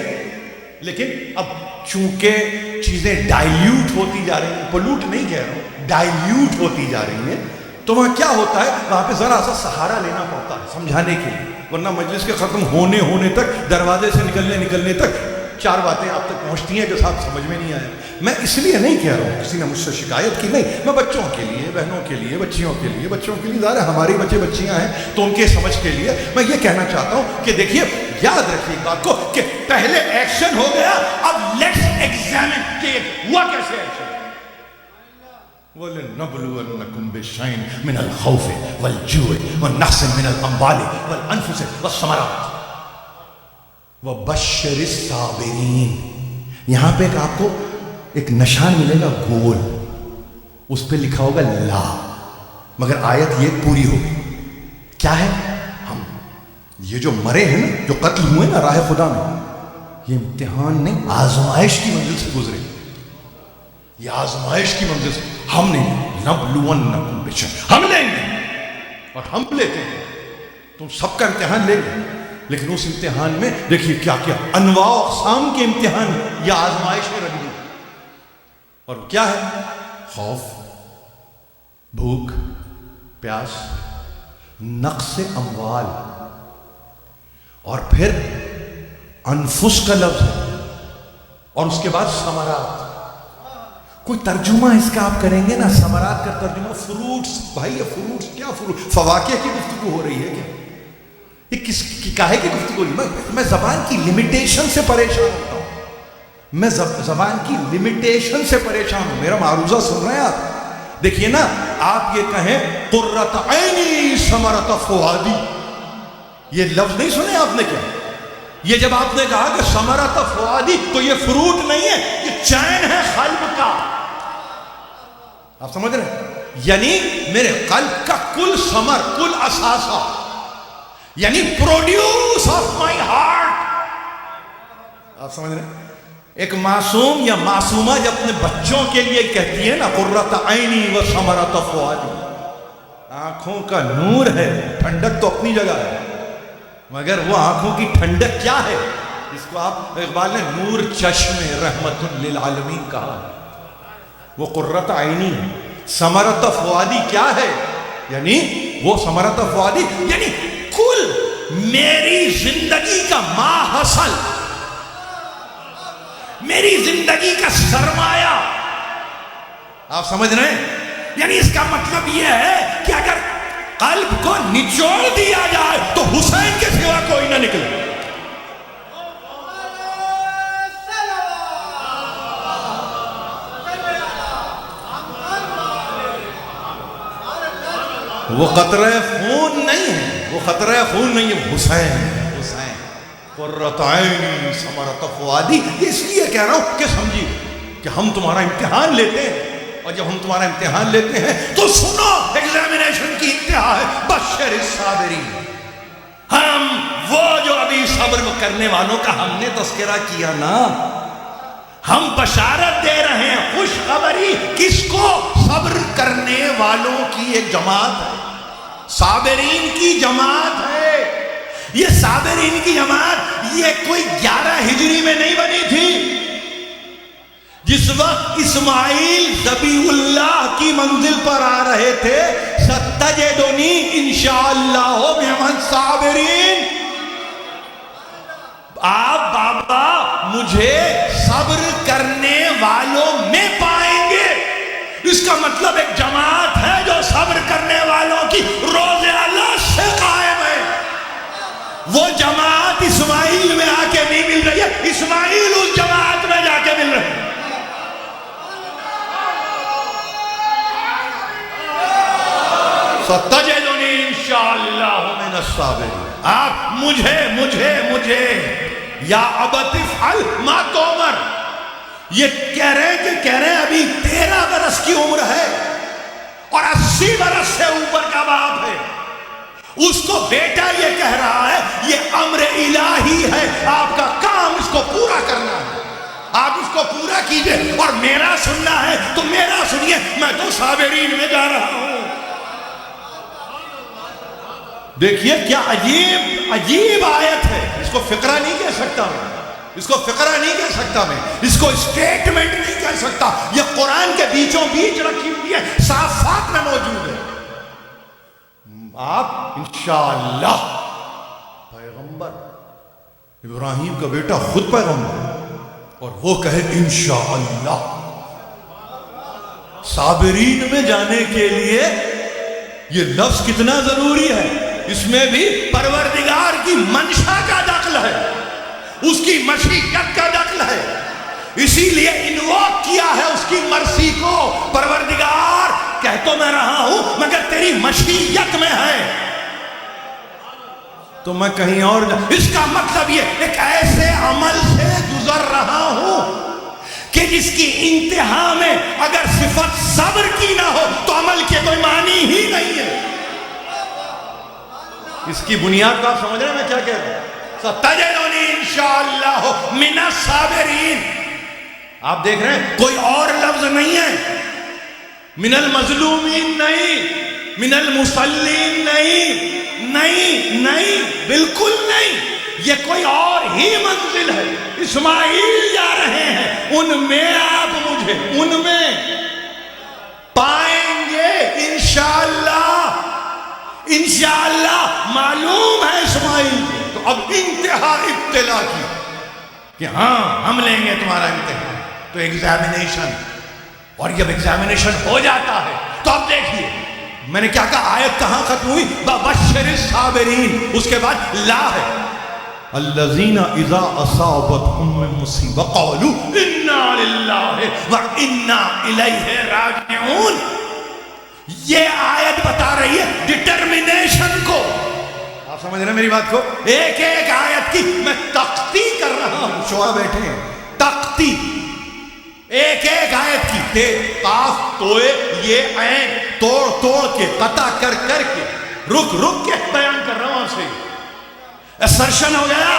لیکن اب چونکہ چیزیں ڈائلیوٹ ہوتی جا رہی ہیں, پولوٹ نہیں کہہ رہا ہوں, ڈائلیوٹ ہوتی جا رہی ہیں, تو وہاں کیا ہوتا ہے, وہاں پہ ذرا سا سہارا لینا پڑتا ہے سمجھانے کے لیے. ورنہ مجلس کے ختم ہونے تک, دروازے سے نکلنے تک 4 باتیں آپ تک پہنچتی ہیں جو صاحب سمجھ میں نہیں آیا. میں اس لیے نہیں کہہ رہا ہوں, کسی نے مجھ سے شکایت کی نہیں, میں بچوں کے لیے, بہنوں کے لیے, بچیوں کے لیے ظاہر ہماری بچے بچیاں ہیں تو ان کے سمجھ کے لیے میں یہ کہنا چاہتا ہوں کہ دیکھیے, یاد رکھیے ایک بات کو کہ پہلے ایکشن ہو گیا, اب لیٹس ایگزامن کہ ہوا کیسے ایکشن. وَلَنَبْلُوَنَّكُمْ بِشَيْءٍ مِنَ الْخَوْفِ وَالْجُوعِ وَنَقْصٍ مِنَ الْأَمْوَالِ وَالْأَنْفُسِ وَالثَّمَرَاتِ وَبَشِّرِ الصَّابِرِينَ. یہاں پہ آپ کو ایک نشان ملے گا گول, اس پہ لکھا ہوگا لا, مگر آیت یہ پوری ہوگی. کیا ہے؟ ہم یہ جو مرے ہیں نا, جو قتل ہوئے نا راہ خدا میں, یہ امتحان نہیں, آزمائش کی منزل سے گزرے. یہ آزمائش کی منزل سے ہم نے نبلونکم بشیء, ہم لیں گے اور ہم لیتے ہیں, تم سب کا امتحان لیں گے. لیکن اس امتحان میں دیکھیے کیا کیا انواع و اقسام کے امتحان یا آزمائشیں رکھ دی. اور کیا ہے؟ خوف, بھوک, پیاس, نقص اموال, اور پھر انفس کا لفظ ہے, اور اس کے بعد ثمرات. کوئی ترجمہ اس کا آپ کریں گے نا, ثمرات کا ترجمہ فروٹس. بھائی یہ فروٹس کیا, فروٹ فواکہ کی گفتگو ہو رہی ہے کیا؟ یہ کس کی کاہے کی گفتگو ہو رہی ہے؟ میں زبان کی لمیٹیشن سے پریشان ہوتا ہوں, میں زبان کی لمیٹیشن سے پریشان ہوں. میرا معروضہ سن رہے ہیں آپ؟ دیکھیے نا, آپ یہ کہیں قرۃ عینی ثمرۃ فؤادی, یہ لفظ نہیں سنے آپ نے کیا؟ یہ جب آپ نے کہا کہ ثمرۃ فؤادی, تو یہ فروٹ نہیں ہے, یہ چین ہے قلب کا. آپ سمجھ رہے ہیں؟ یعنی میرے قلب کا کل ثمر, کل اثاثہ, یعنی پروڈیوس آف مائی ہارٹ. آپ سمجھ رہے ہیں؟ ایک معصوم یا معصومہ جب اپنے بچوں کے لیے کہتی ہے نا قرۃ عینی و ثمرۃ فؤادی, آنکھوں کا نور ہے, ٹھنڈک تو اپنی جگہ ہے, مگر وہ آنکھوں کی ٹھنڈک کیا ہے؟ اس کو آپ اقبال نے نور چشم رحمت للعالمین کہا. وہ قرۃ عینی ہے. ثمرۃ فؤادی کیا ہے؟ یعنی وہ ثمرۃ فؤادی یعنی کل میری زندگی کا ما حاصل، میری زندگی کا سرمایہ. آپ سمجھ رہے ہیں؟ یعنی اس کا مطلب یہ ہے کہ اگر قلب کو نچوڑ دیا جائے تو حسین کے سوا کوئی نہ نکلے. وہ قطرہ خون نہیں ہے، وہ قطرہ خون نہیں ہے، حسین. حسین قرۃ عینی ثمرۃ فؤادی. اس لیے کہہ رہا ہوں کہ سمجھیے کہ ہم تمہارا امتحان لیتے ہیں، اور جب ہم تمہارا امتحان لیتے ہیں تو سنو، ایگزامینیشن کی انتہا ہے بشر الصابرین. ہم وہ جو ابھی صبر کرنے والوں کا ہم نے تذکرہ کیا نا، ہم بشارت دے رہے ہیں، خوشخبری کس کو؟ صبر کرنے والوں کی ایک جماعت ہے، صابرین کی جماعت ہے. یہ صابرین کی جماعت یہ کوئی 11 ہجری میں نہیں بنی تھی. جس وقت اسماعیل ذبیح اللہ کی منزل پر آ رہے تھے، ستجدنی انشاءاللہ من الصابرین. آپ بابا مجھے صبر کرنے والوں میں پائیں گے. اس کا مطلب ایک جماعت ہے جو صبر کرنے والوں کی روز اللہ سے قائم ہے. وہ جماعت اسماعیل میں آ کے نہیں مل رہی ہے، اسماعیل اس جماعت میں جا کے مل رہے ہیں. ستجدنی انشاءاللہ من الصابرین. آپ مجھے یا ابت افعل ما تؤمر. یہ کہہ رہے ہیں ابھی 13 برس کی عمر ہے اور 80 برس سے اوپر کا باپ ہے. اس کو بیٹا یہ کہہ رہا ہے یہ امر الہی ہے، آپ کا کام اس کو پورا کرنا ہے، آپ اس کو پورا کیجئے. اور میرا سننا ہے تو میرا سنیے، میں تو صابرین میں جا رہا ہوں. دیکھیے کیا عجیب آیت ہے. اس کو فقرہ نہیں کہہ سکتا میں، اس کو فقرہ نہیں کہہ سکتا میں، اس کو اسٹیٹمنٹ نہیں کہہ سکتا. یہ قرآن کے بیچوں بیچ رکھی ہوئی ہے، صافات میں موجود ہے. آپ انشاءاللہ، پیغمبر ابراہیم کا بیٹا خود پیغمبر، اور وہ کہے انشاءاللہ. صابرین میں جانے کے لیے یہ لفظ کتنا ضروری ہے. اس میں بھی پروردگار کی منشا کا دخل ہے، اس کی مشیت کا دخل ہے. اسی لیے انووک کیا ہے اس کی مرضی کو. پروردگار کہہ تو میں رہا ہوں مگر تیری مشیت میں ہے تو میں کہیں اور اس کا مطلب یہ ایک ایسے عمل سے گزر رہا ہوں کہ جس کی انتہا میں اگر صفت صبر کی نہ ہو تو عمل کے کوئی معنی ہی نہیں ہے. اس کی بنیاد کو آپ سمجھ رہے ہیں میں کیا کہہ رہا ہوں؟ ستجدنی انشاءاللہ من الصابرین. آپ دیکھ رہے ہیں کوئی اور لفظ نہیں ہے. من المظلومین نہیں، من المصلین نہیں، بالکل نہیں. یہ کوئی اور ہی منزل ہے. اسماعیل جا رہے ہیں، ان میں آپ مجھے ان میں پائیں گے انشاءاللہ معلوم ہے اسماعیل. تو اب انتہا ابتلا کی کہ ہاں ہم لیں گے تمہارا امتحان. تو ایگزامینیشن، اور جب ایگزامینیشن ہو جاتا ہے تو اب دیکھیے میں نے کیا کہا، آیت کہاں ختم ہوئی؟ بشر الصابرین. اس کے بعد لا ہے الذین اذا اصابتهم مصیبہ قالوا انا للہ وانا الیہ راجعون. یہ آیت بتا رہی ہے ڈٹرمنیشن کو. آپ سمجھ رہے ہیں میری بات کو؟ ایک ایک آیت کی میں تختی کر رہا ہوں. شعراء بیٹھے ہیں، تختی ایک ایک آیت کی تے قاف توئے یہ عین توڑ کے قطع کر کے رک کے بیان کر رہا ہوں. سے اسرشن ہو گیا،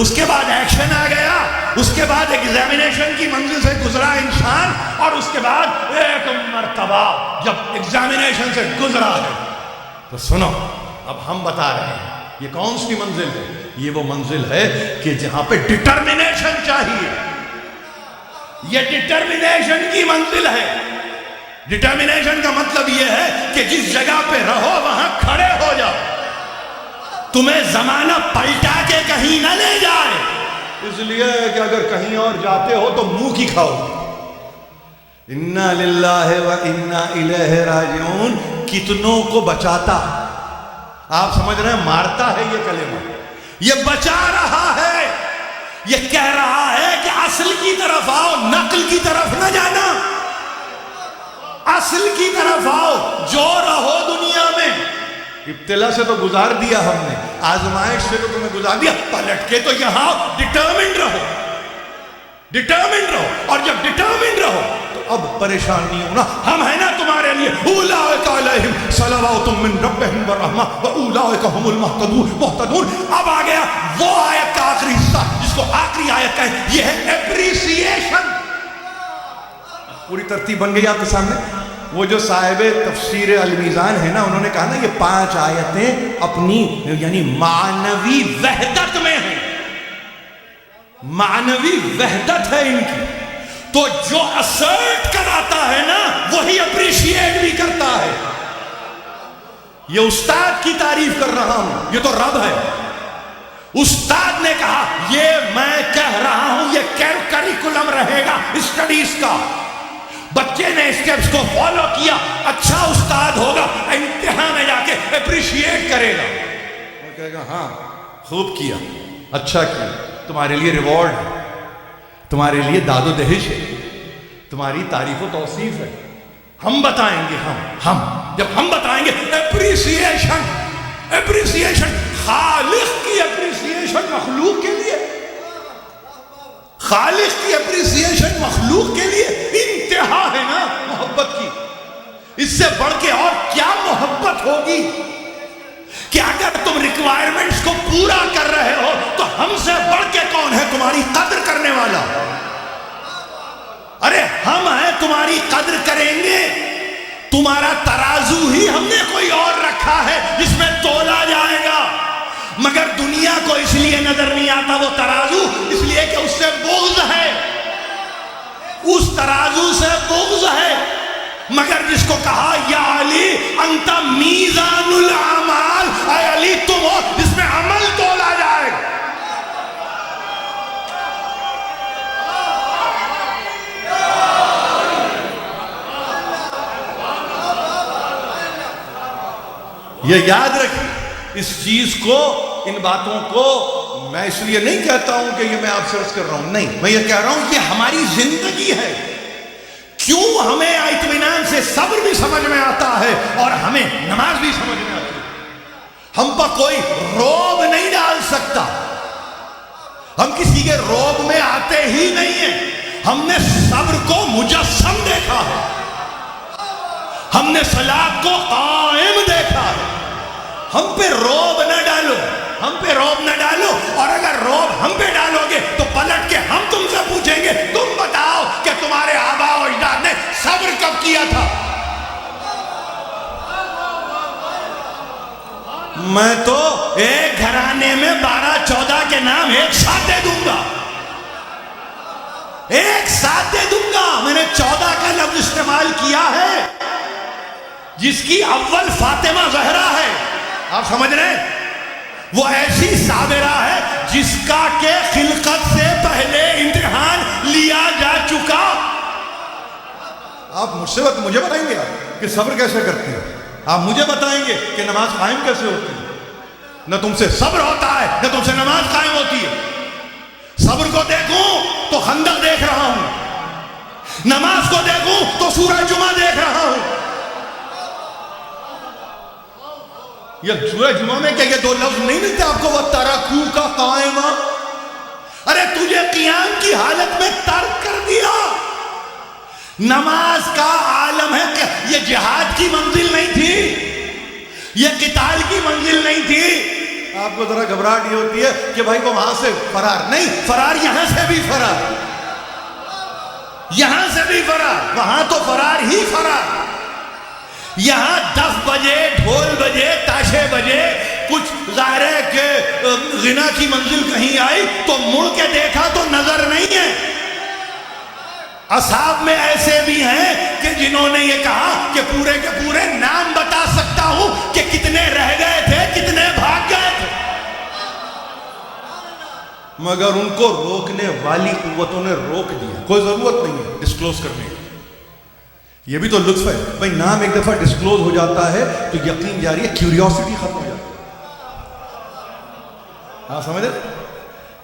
اس کے بعد ایکشن آ گیا، اس کے بعد ایگزامینیشن کی منزل سے گزرا انسان، اور اس کے بعد ایک مرتبہ جب ایگزامینیشن سے گزرا ہے تو سنو اب ہم بتا رہے ہیں یہ کون سی منزل ہے؟ یہ وہ منزل ہے کہ جہاں پہ ڈٹرمنیشن چاہیے. یہ ڈٹرمنیشن کی منزل ہے. ڈٹرمنیشن کا مطلب یہ ہے کہ جس جگہ پہ رہو وہاں کھڑے ہو جاؤ. تمہیں زمانہ پلٹا کے کہیں نہ لے جائے. اس لیے کہ اگر کہیں اور جاتے ہو تو منہ کی کھاؤ. انا للہ و انا الیہ راجعون کتنوں کو بچاتا. آپ سمجھ رہے ہیں مارتا ہے یہ کلمہ. یہ بچا رہا ہے. یہ کہہ رہا ہے کہ اصل کی طرف آؤ, نقل کی طرف نہ جانا. اصل کی طرف آؤ. جو رہو دنیا میں, ابتلا سے تو گزار دیا ہم نے, آزمائش سے تو تمہیں گزار دیا, پلٹ کے تو یہاں ڈٹرمنڈ رہو. ڈٹرمنڈ رہو. اور جب ڈٹرمنڈ رہو تو اب پریشان نہیں ہونا. ہم ہیں نا تمہارے لیے. اولئک علیہم صلوات من ربہم ورحمہ واولئک هم المہتدون. اب آ گیا وہ آیت کا آخری حصہ جس کو آخری آیت کہیں. یہ ہے اپریسیشن. پوری ترتیب بن گئی آپ کے سامنے. وہ جو صاحب تفسیر المیزان ہے نا, انہوں نے کہا نا یہ 5 آیتیں اپنی یعنی معنوی وحدت میں ہیں. معنوی وحدت ہے ان کی. تو جو اسرٹ کراتا ہے نا وہی اپریشیٹ بھی کرتا ہے. یہ استاد کی تعریف کر رہا ہوں, یہ تو رب ہے. استاد نے کہا یہ میں کہہ رہا ہوں یہ کریکولم رہے گا اسٹڈیز کا. بچے نے اسٹیپس کو فالو کیا, اچھا استاد ہوگا, امتحان میں جا کے اپریشیٹ کرے گا. وہ کہے گا ہاں خوب کیا, اچھا کیا, تمہارے لیے ریوارڈ ہے, تمہارے لیے داد و دہش ہے, تمہاری تعریف و توصیف ہے. ہم بتائیں گے. ہم جب ہم بتائیں گے اپریسیشن. اپریسیشن خالق کی اپریسیشن مخلوق کے لیے. خالق کی اپریسیشن مخلوق کے لیے انتہا ہے نا محبت کی. اس سے بڑھ کے اور کیا محبت ہوگی کہ اگر تم ریکوائرمنٹس کو پورا کر رہے ہو تو ہم سے بڑھ کے کون ہے تمہاری قدر کرنے والا. ارے ہم ہیں تمہاری قدر کریں گے. تمہارا ترازو ہی ہم نے کوئی اور رکھا ہے جس میں تولا جائے گا. مگر دنیا کو اس لیے نظر نہیں آتا وہ ترازو, اس لیے کہ اس سے بغض ہے. اس ترازو سے بغض ہے. مگر جس کو کہا یا علی انت میزان الاعمال, اے علی تم ہو جس میں عمل تولا جائے گا. یہ یاد رکھیں اس چیز کو, ان باتوں کو. میں اس لیے نہیں کہتا ہوں کہ یہ میں آپ سے عرض کر رہا ہوں, نہیں, میں یہ کہہ رہا ہوں کہ ہماری زندگی ہے. کیوں ہمیں اطمینان سے صبر بھی سمجھ میں آتا ہے اور ہمیں نماز بھی سمجھ میں آتی ہے. ہم پر کوئی روب نہیں ڈال سکتا. ہم کسی کے روب میں آتے ہی نہیں ہیں. ہم نے صبر کو مجسم دیکھا ہے. ہم نے صلاح کو قائم دیکھا ہے. ہم پہ روب نہ ڈالو, ہم پہ روب نہ ڈالو. اور اگر روب ہم پہ ڈالو گے تو پلٹ کے ہم تم سے پوچھیں گے تم بتاؤ کہ تمہارے آباء و اجداد نے صبر کب کیا تھا. میں تو ایک گھرانے میں 12-14 کے نام ایک ساتھ دے دوں گا. ایک ساتھ دے دوں گا. میں نے 14 کا لفظ استعمال کیا ہے جس کی اول فاطمہ زہرا ہے. آپ سمجھ رہے ہیں؟ وہ ایسی صابرہ ہے جس کا کہ خلقت سے پہلے امتحان لیا جا چکا. آپ مجھ سے مجھے بتائیں گے آپ کہ صبر کیسے کرتے ہیں. آپ مجھے بتائیں گے کہ نماز قائم کیسے ہوتی ہے. نہ تم سے صبر ہوتا ہے نہ تم سے نماز قائم ہوتی ہے. صبر کو دیکھوں تو خندق دیکھ رہا ہوں, نماز کو دیکھوں تو سورہ جمعہ دیکھ رہا ہوں. یہ سورہ جمعہ میں کیا یہ 2 لفظ نہیں ملتے آپ کو, وَتَرَكُوا کا قائمہ. ارے تجھے قیام کی حالت میں ترک کر دیا. نماز کا عالم ہے کہ یہ جہاد کی منزل نہیں تھی, یہ قتال کی منزل نہیں تھی. آپ کو ذرا گھبراہٹ یہ ہوتی ہے کہ بھائی وہ وہاں سے فرار نہیں, فرار یہاں سے بھی فرار, یہاں سے بھی فرار, وہاں تو فرار ہی فرار. یہاں 10 بجے ڈھول بجے تاشے بجے کچھ ظاہر ہے کہ غنا کی منزل کہیں آئی تو مڑ کے دیکھا تو نظر نہیں ہے۔ اصحاب میں ایسے بھی ہیں کہ جنہوں نے یہ کہا کہ پورے کے پورے نام بتا سکتا ہوں کہ کتنے رہ گئے تھے، کتنے بھاگ گئے تھے، مگر ان کو روکنے والی قوتوں نے روک دیا۔ کوئی ضرورت نہیں ہے ڈسکلوز کرنے کی، یہ بھی تو لطف ہے بھائی، نام ایک دفعہ ڈسکلوز ہو جاتا ہے تو یقین جاری ہے، کیوریوسٹی ختم ہو جاتی ہے۔ ہاں سمجھ رہے؟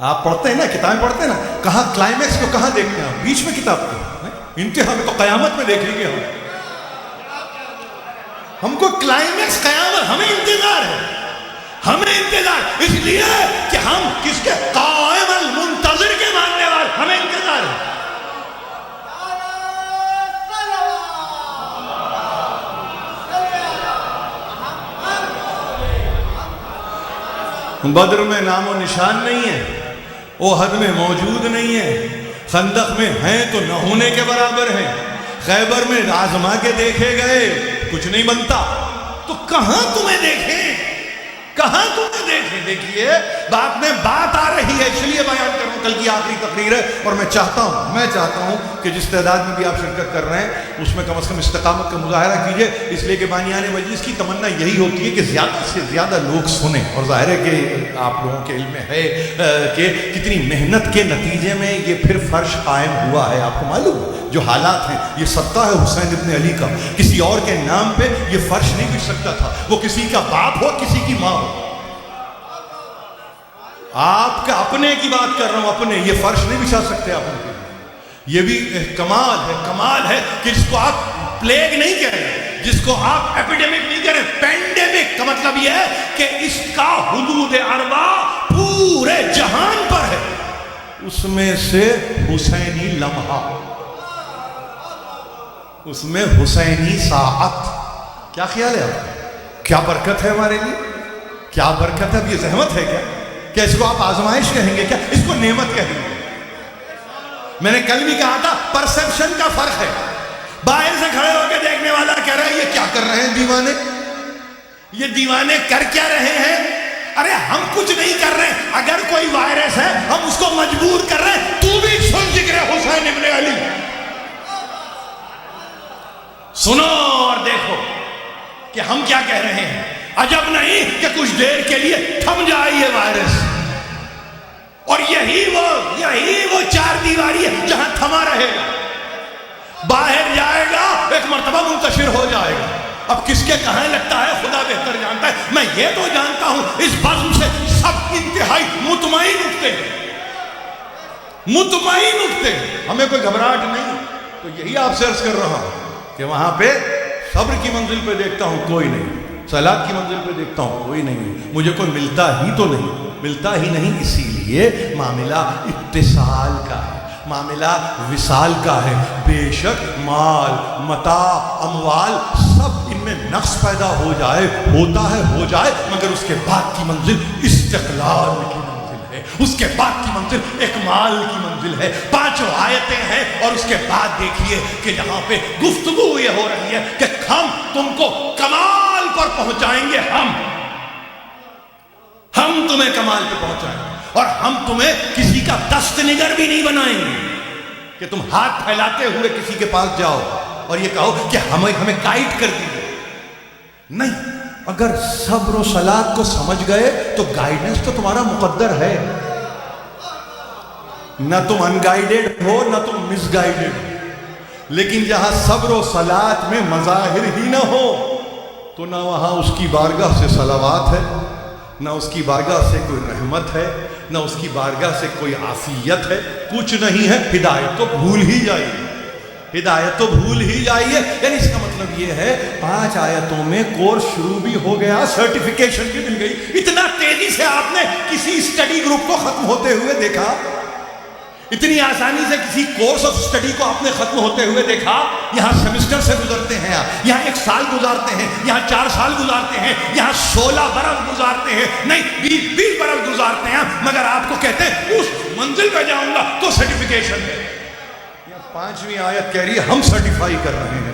آپ پڑھتے ہیں نا، کتابیں پڑھتے ہیں نا، کہاں کلائمیکس کو کہاں دیکھتے ہیں آپ؟ بیچ میں کتاب کو، انتہا میں تو قیامت میں دیکھیں گے ہم کو کلائمیکس قیامت، ہمیں انتظار ہے، ہمیں انتظار، اس لیے کہ ہم کس کے قائم المنتظر کے ماننے والے، ہمیں انتظار ہے۔ بدر میں نام و نشان نہیں ہے، احد میں موجود نہیں ہے، خندق میں ہیں تو نہ ہونے کے برابر ہیں، خیبر میں آزما کے دیکھے گئے، کچھ نہیں بنتا، تو کہاں تمہیں دیکھیں، کہاں تمہیں دیکھیں؟ دیکھیے بات میں بات آ رہی ہے، اس لیے بیان کر رہا ہوں، کل کی آخری تقریر ہے، اور میں چاہتا ہوں کہ جس تعداد میں بھی آپ شرکت کر رہے ہیں اس میں کم از کم استقامت کا مظاہرہ کیجئے، اس لیے کہ بانیان مجلس کی تمنا یہی ہوتی ہے کہ زیادہ سے زیادہ لوگ سنیں، اور ظاہر ہے کہ آپ لوگوں کے علم میں ہے کہ کتنی محنت کے نتیجے میں یہ پھر فرش قائم ہوا ہے، آپ کو معلوم ہے جو حالات ہیں، یہ صدقہ ہے حسین ابن علی کا، کسی اور کے نام پہ یہ فرش نہیں بچھ سکتا تھا، وہ کسی کا باپ ہو، کسی کی ماں ہو، آپ کا اپنے کی بات کر رہا ہوں، اپنے، یہ فرش نہیں بچھا سکتے آپ ان کے، یہ بھی کمال ہے کہ جس کو آپ پلیگ نہیں کہہ رہے، جس کو آپ ایپیڈیمک نہیں کہہ رہے، پینڈیمک کا مطلب یہ ہے کہ اس کا حدود اربع پورے جہان پر ہے، اس میں سے حسینی لمحہ، اس میں حسینی ساعت، کیا خیال ہے آپ؟ کیا برکت ہے ہمارے لیے، کیا برکت ہے؟ اب یہ زحمت ہے کیا اس کو آپ آزمائش کہیں گے، کیا اس کو نعمت کہیں گے؟ میں نے کل بھی کہا تھا پرسپشن کا فرق ہے، باہر سے کھڑے ہو کے دیکھنے والا کہہ رہا ہے یہ کیا کر رہے ہیں دیوانے، یہ دیوانے کر کیا رہے ہیں؟ ارے ہم کچھ نہیں کر رہے، اگر کوئی وائرس ہے ہم اس کو مجبور کر رہے ہیں، تو بھی سن ذکر حسین ابن علی، سنو اور دیکھو کہ ہم کیا کہہ رہے ہیں۔ عجب نہیں کہ کچھ دیر کے لیے تھم جائے یہ وائرس، اور یہی وہ چار دیواری ہے جہاں تھما رہے گا، باہر جائے گا ایک مرتبہ منتشر ہو جائے گا، اب کس کے کہاں لگتا ہے خدا بہتر جانتا ہے، میں یہ تو جانتا ہوں اس بزم سے سب انتہائی مطمئن اٹھتے ہیں، ہمیں کوئی گھبراہٹ نہیں، تو یہی آپ سے عرض کر رہا ہوں کہ وہاں پہ صبر کی منزل پہ دیکھتا ہوں کوئی نہیں، صلات کی منزل پہ دیکھتا ہوں کوئی نہیں، مجھے کوئی ملتا ہی نہیں، اسی لیے معاملہ اتصال کا ہے، معاملہ وصال کا ہے، بے شک مال، متاع، اموال سب ان میں نقص پیدا ہو جائے، ہو جائے، مگر اس کے بعد کی منزل استقلال کی منزل ہے، اس کے بعد کی منزل اکمال کی منزل ہے، 5 آیتیں ہیں، اور اس کے بعد دیکھیے کہ یہاں پہ گفتگو یہ ہو رہی ہے کہ ہم تم کو کمال پر پہنچائیں گے، ہم تمہیں کمال پہ پہنچائیں گے، اور ہم تمہیں کسی کا دست نگر بھی نہیں بنائیں گے کہ تم ہاتھ پھیلاتے ہوئے کسی کے پاس جاؤ اور یہ کہو کہ ہمیں گائیڈ کر دیجیے، نہیں، اگر صبر و صلات کو سمجھ گئے تو گائیڈنس تو تمہارا مقدر ہے، نہ تم ان گائیڈڈ ہو نہ تم مس گائیڈڈ، لیکن جہاں صبر و صلات میں مظاہر ہی نہ ہو تو نہ وہاں اس کی بارگاہ سے صلوات ہے، نہ اس کی بارگاہ سے کوئی رحمت ہے، نہ اس کی بارگاہ سے کوئی عافیت ہے، کچھ نہیں ہے، ہدایت تو بھول ہی جائیے، یعنی اس کا مطلب یہ ہے 5 آیتوں میں کورس شروع بھی ہو گیا، سرٹیفیکیشن بھی مل گئی، اتنا تیزی سے آپ نے کسی اسٹڈی گروپ کو ختم ہوتے ہوئے دیکھا، اتنی آسانی سے کسی کورس آف اسٹڈی کو آپ نے ختم ہوتے ہوئے دیکھا؟ یہاں سیمسٹر سے گزرتے ہیں آپ، یہاں 1 سال گزارتے ہیں، یہاں 4 سال گزارتے ہیں، یہاں 16 برس گزارتے ہیں، نہیں 20 برس گزارتے ہیں، مگر آپ کو کہتے ہیں اس منزل پہ جاؤں گا تو سرٹیفیکیشن ہے۔ یہ 5ویں آیت کہہ رہی ہے ہم سرٹیفائی کر رہے ہیں،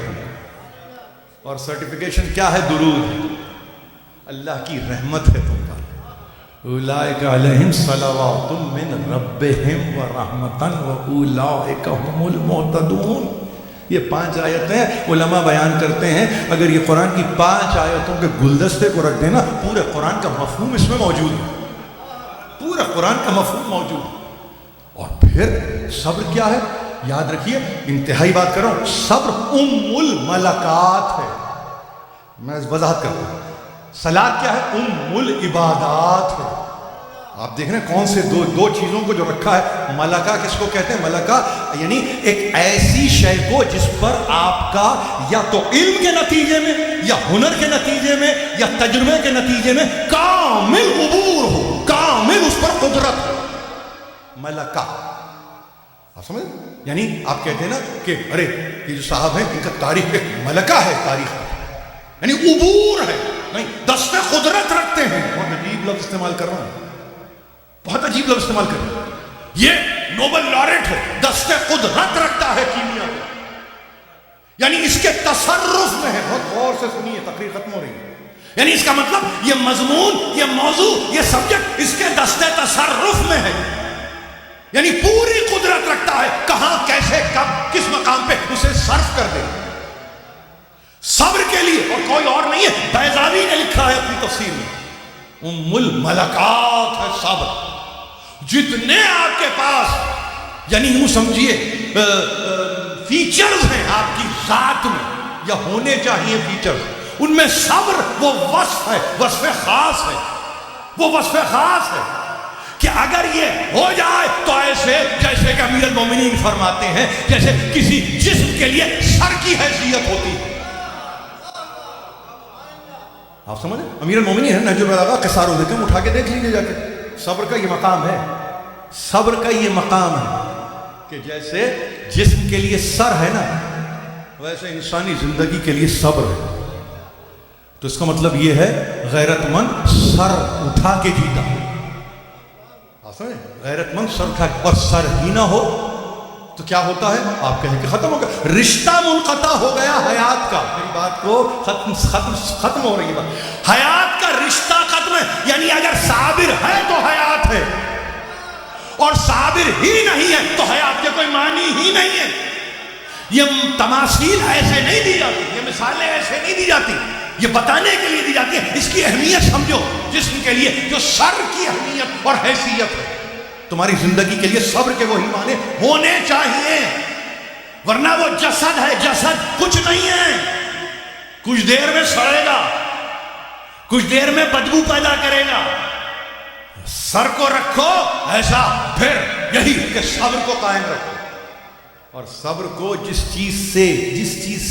اور سرٹیفیکیشن کیا ہے؟ درود ہے، اللہ کی رحمت ہے تم اولئک علیہم صلوات من ربہم ورحمۃ واولئک هم المہتدون. یہ 5 آیتیں علماء بیان کرتے ہیں اگر یہ قرآن کی 5 آیتوں کے گلدستے کو رکھ دینا پورے قرآن کا مفہوم اس میں موجود ہے. پورے قرآن کا مفہوم موجود ہے. اور پھر صبر کیا ہے؟ یاد رکھیے انتہائی بات کر رہا ہوں، صبر ام الملکات ہے. میں وضاحت کرتا ہوں. صلاۃ کیا ہے؟ ام العبادات ہے. آپ دیکھ رہے ہیں کون سے دو چیزوں کو جو رکھا ہے. ملکہ کس کو کہتے ہیں؟ ملکہ یعنی ایک ایسی شے کو جس پر آپ کا یا تو علم کے نتیجے میں یا ہنر کے نتیجے میں یا تجربے کے نتیجے میں کامل عبور ہو، کامل اس پر قدرت ہو. ملکہ آپ سمجھ، یعنی آپ کہتے ہیں نا کہ ارے یہ جو صاحب ہیں ان کا تاریخ ایک ملکہ ہے، تاریخ یعنی عبور ہے، نہیں دست قدرت رکھتے ہیں. بہت عجیب لفظ استعمال کر رہا ہوں، بہت عجیب لفظ استعمال کر رہا ہوں. یہ نوبل لارٹ ہے، دست قدرت رکھتا ہے کیمیا میں، یعنی اس کے تصرف میں ہے. بہت غور سے سنیے، تقریر ختم ہو رہی ہے. یعنی اس کا مطلب یہ مضمون، یہ موضوع، یہ سبجیکٹ اس کے دست تصرف میں ہے، یعنی پوری قدرت رکھتا ہے کہاں کیسے کب کس مقام پہ اسے صرف کر دے. صبر کے لیے اور کوئی اور نہیں ہے. بیضاوی نے لکھا ہے اپنی تفسیر میں ام الملکات ہے صبر. جتنے آپ کے پاس یعنی یوں سمجھیے فیچرز ہیں آپ کی ذات میں یا ہونے چاہیے فیچرز، ان میں صبر وہ وصف ہے، وصف خاص ہے. وہ وصف خاص ہے کہ اگر یہ ہو جائے تو ایسے جیسے کہ امیر المومنین فرماتے ہیں جیسے کسی جسم کے لیے سر کی حیثیت ہوتی ہے. آپ سمجھیں؟ امیر المومنین ہے نہج البلاغہ قصار الحکم اٹھا کے دیکھ لیجیے جا کے. صبر کا یہ مقام ہے، صبر کا یہ مقام ہے کہ جیسے جسم کے لیے سر ہے نا ویسے انسانی زندگی کے لیے صبر ہے. تو اس کا مطلب یہ ہے غیرت مند سر اٹھا کے جیتا ہے. غیرت مند سر اٹھا کے، اور سر ہی نہ ہو تو کیا ہوتا ہے؟ آپ کہیں کہ ختم ہو گیا، رشتہ منقطع ہو گیا حیات کا. میری بات کو ختم ہو رہی ہے بات. حیات کا رشتہ ختم ہے. یعنی اگر صابر ہے تو حیات ہے، اور صابر ہی نہیں ہے تو حیات کے کوئی معنی ہی نہیں ہے. یہ تماثیل ایسے نہیں دی جاتی، یہ مثالیں ایسے نہیں دی جاتی، یہ بتانے کے لیے دی جاتی ہے. اس کی اہمیت سمجھو جسم کے لیے جو سر کی اہمیت اور حیثیت ہے. تمہاری زندگی کے لیے صبر کے وہی معنی ہونے چاہیے، ورنہ وہ جسد ہے، جسد کچھ نہیں ہے. کچھ دیر میں سڑے گا، کچھ دیر میں بدبو پیدا کرے گا. سر کو رکھو ایسا، پھر یہی کہ صبر کو قائم رکھو. اور صبر کو جس چیز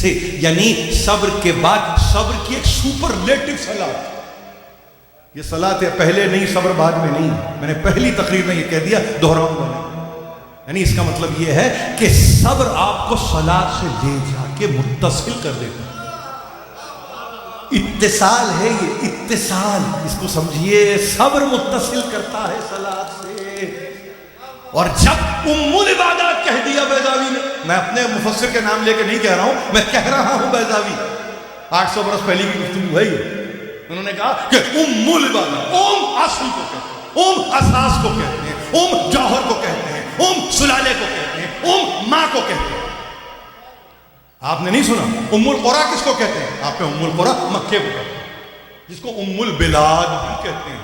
سے یعنی صبر کے بعد صبر کی ایک سپرلیٹو صلاح. یہ صلاح ہے پہلے نہیں، صبر بعد میں نہیں. میں نے پہلی تقریر میں یہ کہہ دیا، دہراؤں گا نہیں. یعنی اس کا مطلب یہ ہے کہ صبر آپ کو صلاح سے لے جا کے متصل کر دیتا ہے. اتصال ہے یہ، اتصال، اس کو سمجھیے. صبر متصل کرتا ہے صلاح سے. اور جب ام العبادات کہہ دیا بیضاوی نے، میں اپنے مفسر کے نام لے کے نہیں کہہ رہا ہوں، میں کہہ رہا ہوں بیضاوی 800 برس پہلے کی گفتگو ہے یہ. انہوں نے کہا کہ ام العبادات، ام اصل کو کہتے ہیں، ام اساس کو کہتے ہیں، ام جوہر کو کہتے ہیں، ام سلالے کو کہتے ہیں، ام ماں کو کہتے ہیں. آپ نے نہیں سنا ام القرى کس کو کہتے ہیں؟ آپ نے ام القرى مکے کو کہتے ہیں، جس کو ام البلاد بھی کہتے ہیں.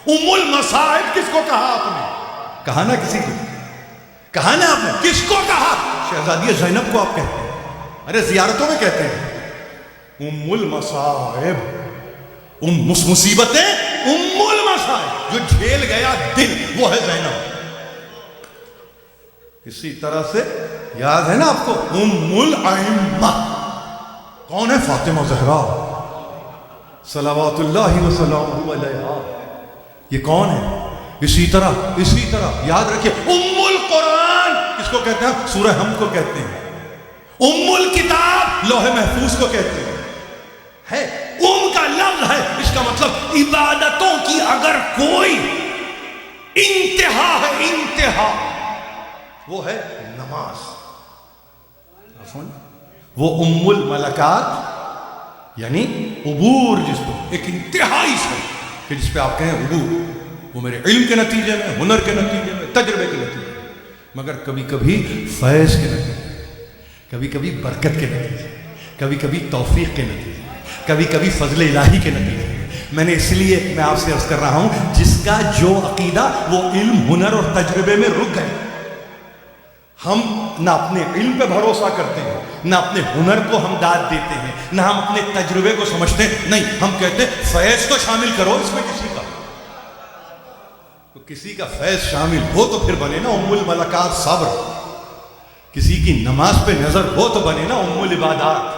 ام المصائب کس کو کہا آپ نے؟ کہا نا کسی کو، کہا نا آپ نے، کس کو کہا؟ شہزادی زینب کو آپ کہتے ہیں. ارے زیارتوں میں کہتے ہیں ام المصائب، مصیبتیں ام المصائب، جو جھیل گیا دل وہ ہے زینب. اسی طرح سے یاد ہے نا آپ کو ام الائمہ کون ہے؟ فاطمہ زہرا صلوات اللہ وسلامہ علیہا. یہ کون ہے؟ اسی طرح یاد رکھیے ام القرآن کس کو کہتے ہیں؟ سورہ حمد کو کہتے ہیں. ام الکتاب لوح محفوظ کو کہتے ہیں. ہے ام کا لفظ ہے، اس کا مطلب عبادتوں کی اگر کوئی انتہا ہے، انتہا وہ ہے نماز. وہ ام الملکات یعنی عبور، جس کو ایک انتہائی سے کہ جس پہ آپ کہیں عبور، وہ میرے علم کے نتیجے میں، ہنر کے نتیجے میں، تجربے کے نتیجے میں، مگر کبھی کبھی فیض کے نتیجے، کبھی کبھی برکت کے نتیجے، کبھی کبھی توفیق کے نتیجے، کبھی کبھی فضل الہی کے نتیجے۔ میں نے اس لیے میں آپ سے عرض کر رہا ہوں، جس کا جو عقیدہ وہ علم، ہنر اور تجربے میں رک گئے۔ ہم نہ اپنے علم پہ بھروسہ کرتے ہیں، نہ اپنے ہنر کو ہم داد دیتے ہیں، نہ ہم اپنے تجربے کو سمجھتے ہیں، نہیں، ہم کہتے ہیں فیض تو شامل کرو اس میں کسی کا، تو کسی کا فیض شامل ہو تو پھر بنے نا ام الملکات صبر، کسی کی نماز پہ نظر ہو تو بنے نا ام العبادات۔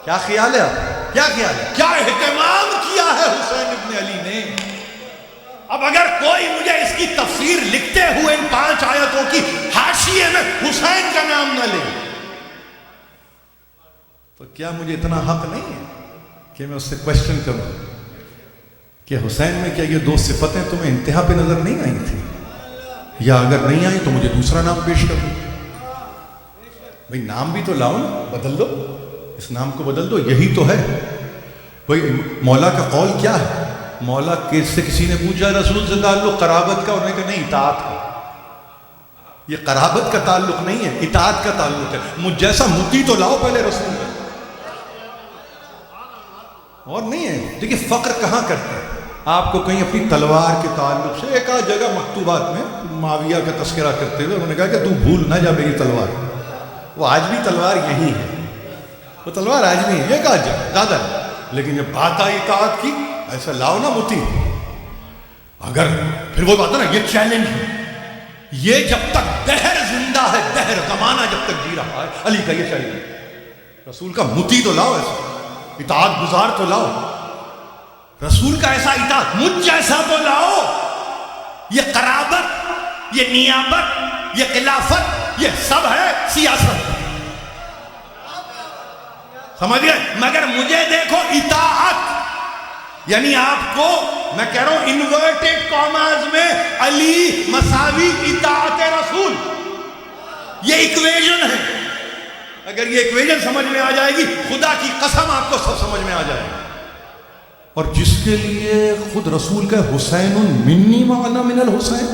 کیا خیال ہے آپ؟ کیا خیال ہے؟ کیا اہتمام کیا ہے حسین ابن علی نے؟ اب اگر کوئی مجھے اس کی تفسیر لکھتے ہوئے ان 5 آیتوں کی حاشیے میں حسین کا نام نہ لے، تو کیا مجھے اتنا حق نہیں ہے کہ میں اس سے کوشچن کروں کہ حسین میں کیا یہ 2 صفتیں تمہیں انتہا پہ نظر نہیں آئی تھی؟ یا اگر نہیں آئی تو مجھے دوسرا نام پیش کر دو۔ بھئی نام بھی تو لاؤ نا، بدل دو، اس نام کو بدل دو، یہی تو ہے۔ بھئی مولا کا قول کیا ہے؟ مولا سے کسی نے پوچھا رسول سے تعلق قرابت کا، انہوں نے کہا نہیں، اطاعت کا۔ یہ قرابت کا تعلق نہیں ہے، اطاعت کا تعلق ہے۔ مجھ جیسا مطیع تو لاؤ پہلے رسول کا، اور نہیں ہے۔ دیکھیے فخر کہاں کرتے ہیں؟ آپ کو کہیں اپنی تلوار کے تعلق سے ایک آدھ جگہ مکتوبات میں معاویہ کا تذکرہ کرتے ہوئے انہوں نے کہا کہ تو بھول نہ جا میری تلوار، وہ آج بھی تلوار یہی ہے، وہ تلوار آج بھی ہے، ایک آدھ جگہ زیادہ ہے، لیکن جب بات آئی اطاعت کی، ایسا لاؤ نا مطیع۔ اگر پھر وہ بات ہے نا، یہ چیلنج ہے، یہ جب تک دہر زندہ ہے، دہر زمانہ جب تک جی رہا ہے، علی کا یہ چیلنج ہے، رسول کا مطیع تو لاؤ، ایسا اطاعت گزار تو لاؤ، رسول کا ایسا اطاعت مجھ جیسا تو لاؤ۔ یہ قرابت، یہ نیابت، یہ خلافت، یہ سب ہے سیاست، سمجھ گئے؟ مگر مجھے دیکھو اطاعت، یعنی آپ کو میں کہہ رہا ہوں انورٹیڈ کاماز میں علی مساوی اطاعت رسول، یہ ایکویژن ہے۔ اگر یہ ایکویژن سمجھ میں آ جائے گی، خدا کی قسم آپ کو سب سمجھ میں آ جائے گا۔ اور جس کے لیے خود رسول کا حسین منی وانا من الحسین،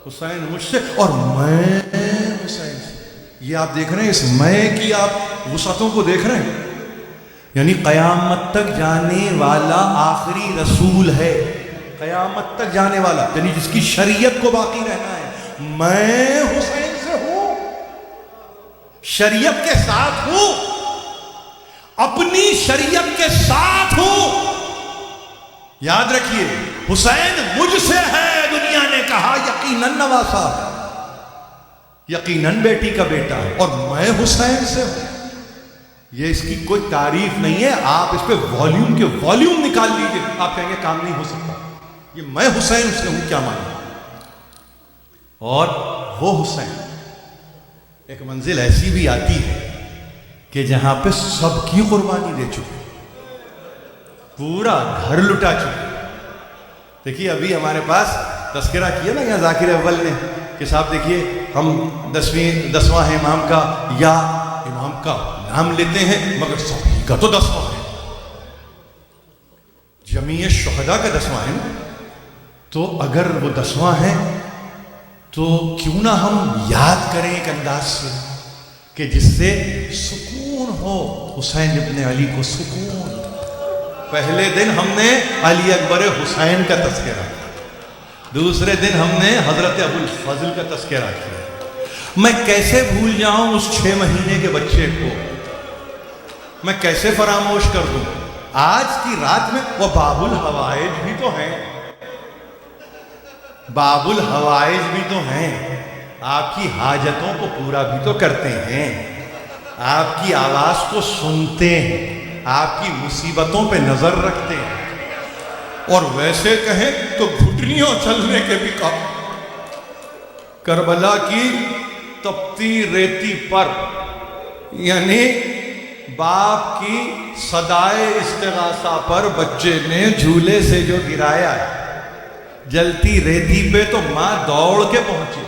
حسین مجھ سے اور میں حسین سے، یہ آپ دیکھ رہے ہیں، اس میں کی آپ وسعتوں کو دیکھ رہے ہیں، یعنی قیامت تک جانے والا آخری رسول ہے، قیامت تک جانے والا، یعنی جس کی شریعت کو باقی رہنا ہے۔ میں حسین سے ہوں، شریعت کے ساتھ ہوں، اپنی شریعت کے ساتھ ہوں۔ یاد رکھیے، حسین مجھ سے ہے، دنیا نے کہا یقیناً نواسا ہے، یقیناً بیٹی کا بیٹا ہے، اور میں حسین سے ہوں۔ یہ اس کی کوئی تعریف نہیں ہے، آپ اس پہ والیوم کے والیوم نکال لیجئے، آپ کہیں گے کام نہیں ہو سکتا، یہ میں حسین سے ہوں کیا معنی؟ اور وہ حسین ایک منزل ایسی بھی آتی ہے کہ جہاں پہ سب کی قربانی دے چکے، پورا گھر لٹا چکے۔ دیکھیے ابھی ہمارے پاس تذکرہ کیا نا یہاں ذاکر اول نے کہ صاحب دیکھیے ہم 10واں امام کا یا امام کا نام لیتے ہیں، مگر سبھی کا تو 10واں ہے، جمیع شہداء کا 10واں ہے نا، تو اگر وہ 10واں ہے تو کیوں نہ ہم یاد کریں ایک انداز سے کہ جس سے سکون ہو، حسین ابن علی کو سکون۔ پہلے دن ہم نے علی اکبر حسین کا تذکرہ کیا، دوسرے دن ہم نے حضرت ابو الفضل کا تذکرہ کیا۔ میں کیسے بھول جاؤں اس 6 مہینے کے بچے کو، میں کیسے فراموش کر دوں؟ آج کی رات میں وہ باب الحوائج بھی تو ہیں، باب الحوائج بھی تو ہیں، آپ کی حاجتوں کو پورا بھی تو کرتے ہیں، آپ کی آواز کو سنتے ہیں، آپ کی مصیبتوں پہ نظر رکھتے ہیں، اور ویسے کہیں تو گھٹنیوں چلنے کے بھی کام۔ کربلا کی تپتی ریتی پر، یعنی باپ کی صدائے استغاثہ پر بچے نے جھولے سے جو گرایا ہے، جلتی ریتی پہ تو ماں دوڑ کے پہنچی،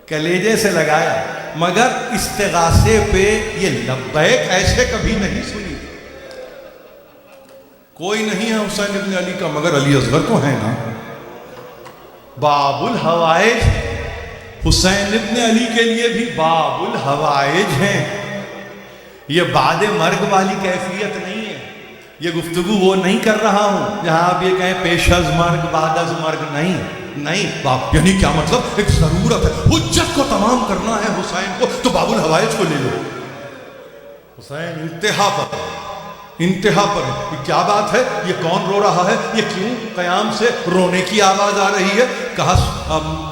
کلیجے سے لگایا، مگر استغاثے پہ یہ لبیک ایسے کبھی نہیں سنی۔ کوئی نہیں ہے حسین ابن علی کا مگر علی اصغر تو ہے نا. باب الحوائج حسین ابن علی کے لیے بھی باب الحوائج ہیں. یہ بعد مرگ والی کیفیت نہیں ہے. یہ گفتگو وہ نہیں کر رہا ہوں جہاں آپ یہ کہیں پیش از مرگ بعد از مرگ. نہیں باپ، یعنی کیا مطلب؟ ایک ضرورت ہے، حجت کو تمام کرنا ہے حسین کو، تو باب الحوائج کو لے لو. حسین انتہا پر ہے. یہ کیا بات ہے؟ یہ کون رو رہا ہے؟ یہ کیوں قیام سے رونے کی آواز آ رہی ہے؟ کہا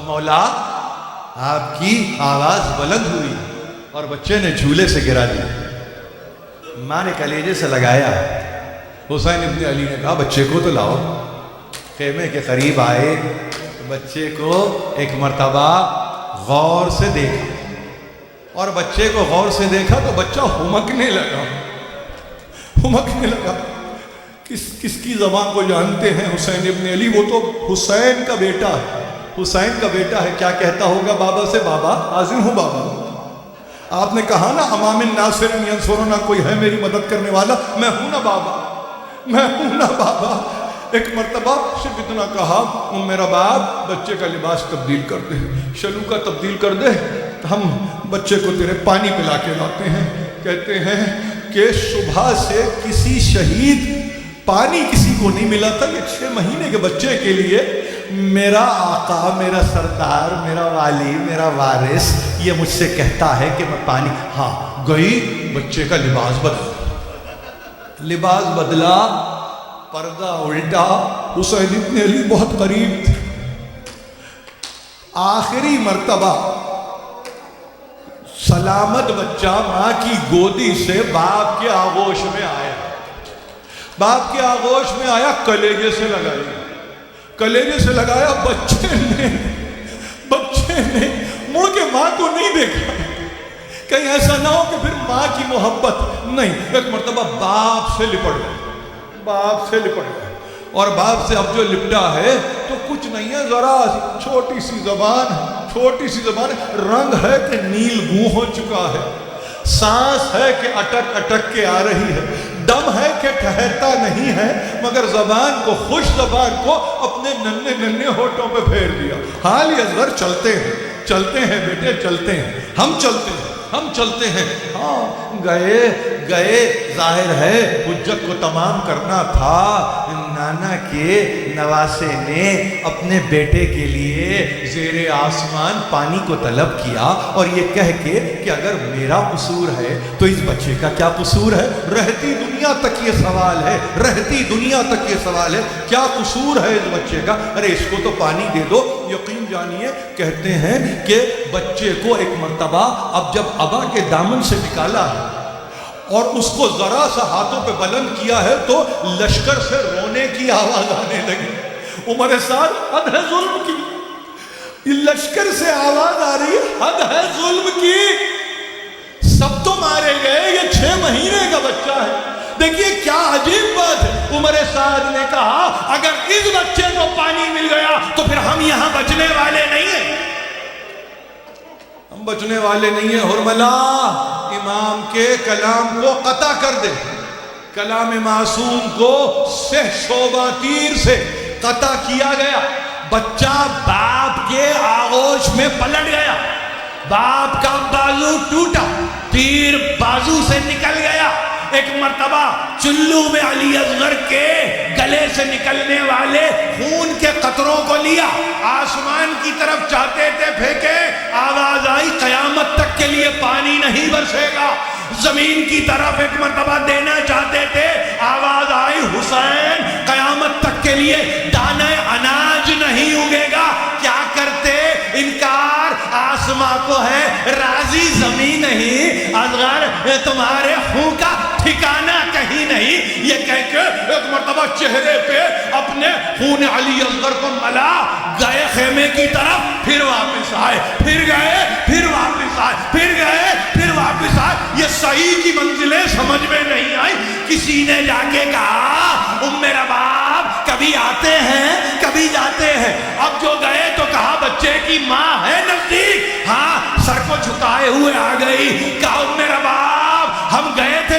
مولا آپ کی آواز بلند ہوئی اور بچے نے جھولے سے گرا دیا. ماں نے کلیجے سے لگایا. حسین ابن علی نے کہا بچے کو تو لاؤ. خیمے کے قریب آئے، بچے کو ایک مرتبہ غور سے دیکھا، اور بچے کو غور سے دیکھا تو بچہ ہمکنے لگا. کس کی زبان کو جانتے ہیں حسین ابن علی؟ وہ تو حسین کا بیٹا ہے. کیا کہتا ہوگا بابا سے؟ بابا حاضر ہوں بابا. آپ نے کہا نا امام الناصر ینصرنا، کوئی ہے میری مدد کرنے والا؟ میں ہوں نا بابا. ایک مرتبہ صرف اتنا کہا، میرا باپ بچے کا لباس تبدیل کر دے، شلو کا تبدیل کر دے، ہم بچے کو تیرے پانی پلا کے لاتے ہیں. کہتے ہیں کہ صبح سے کسی شہید پانی کسی کو نہیں ملا تھا. یہ 6 مہینے کے بچے کے لیے میرا آقا، میرا سردار، میرا والی، میرا وارث یہ مجھ سے کہتا ہے کہ میں پانی. ہاں گئی، بچے کا لباس بدلا، پردہ الٹا. حسین ابن علی بہت قریب تھے. آخری مرتبہ سلامت بچہ ماں کی گودی سے باپ کے آغوش میں آیا. کلیجے سے لگایا. بچے نے مڑ کے ماں کو نہیں دیکھا. کہیں ایسا نہ ہو کہ پھر ماں کی محبت نہیں. ایک مرتبہ باپ سے لپٹ گئے. اور باپ سے اب جو لپٹا ہے تو کچھ نہیں ہے، ذرا چھوٹی سی زبان، رنگ ہے کہ نیل گوں ہو چکا ہے، سانس ہے کہ اٹک کے آ رہی ہے، دم ہے کہ ٹھہرتا نہیں ہے، مگر زبان کو، خوش زبان کو اپنے ننھے ہونٹوں پہ پھیر دیا. حال یہ اصغر چلتے ہیں بیٹے، چلتے ہیں، ہم چلتے ہیں. ہاں گئے ظاہر ہے حجت کو تمام کرنا تھا. نانا کے نواسے نے اپنے بیٹے کے لیے زیر آسمان پانی کو طلب کیا، اور یہ کہہ کے کہ اگر میرا قصور ہے تو اس بچے کا کیا قصور ہے؟ رہتی دنیا تک یہ سوال ہے، کیا قصور ہے اس بچے کا؟ ارے اس کو تو پانی دے دو. یقین جانیے، کہتے ہیں کہ بچے کو ایک مرتبہ اب جب ابا کے دامن سے نکالا ہے اور اس کو ذرا سا ہاتھوں پہ بلند کیا ہے تو لشکر سے رونے کی آواز آنے لگی. عمر سعد، حد ہے ظلم کی، لشکر سے آواز آ رہی ہے، حد ہے ظلم کی. سب تو مارے گئے، یہ 6 مہینے کا بچہ ہے. دیکھیے کیا عجیب بات ہے. عمر سعد نے کہا اگر اس بچے کو پانی مل گیا تو پھر ہم یہاں بچنے والے نہیں ہیں. حرملا امام کے کلام کو قطع کر دے. کلام معصوم کو سہ شعبہ تیر سے قطع کیا گیا. بچہ باپ کے آغوش میں پلٹ گیا، باپ کا بازو ٹوٹا، تیر بازو سے نکل گیا. ایک مرتبہ چلو میں علی اصغر کے گلے سے نکلنے والے خون کے قطروں کو لیا، آسمان کی طرف چاہتے تھے پھینکے. آواز آئی قیامت تک کے لیے پانی نہیں برسے گا. زمین کی طرف ایک مرتبہ دینا چاہتے تھے، آواز آئی حسین قیامت تک کے لیے دانہ اناج نہیں اگے گا. کیا کرتے؟ انکار. آسماں کو ہے راضی زمین نہیں، اصغر تمہارے خون کا ٹھکانہ کہیں نہیں. یہ کہہ کے ایک مرتبہ چہرے پہ اپنے خون علی اصغر کو ملا، گئے خیمے کی طرف، پھر واپس آئے، پھر گئے، پھر واپس آئے، پھر گئے، پھر واپس آئے. یہ صحیح کی منزلیں سمجھ میں نہیں آئی. کسی نے جا کے کہا میرا باپ کبھی آتے ہیں کبھی جاتے ہیں. اب جو گئے تو کہا بچے کی ماں ہے نزدیک، ہاں سر کو جھکائے ہوئے آ گئی. کہا میرا باپ ہم گئے تھے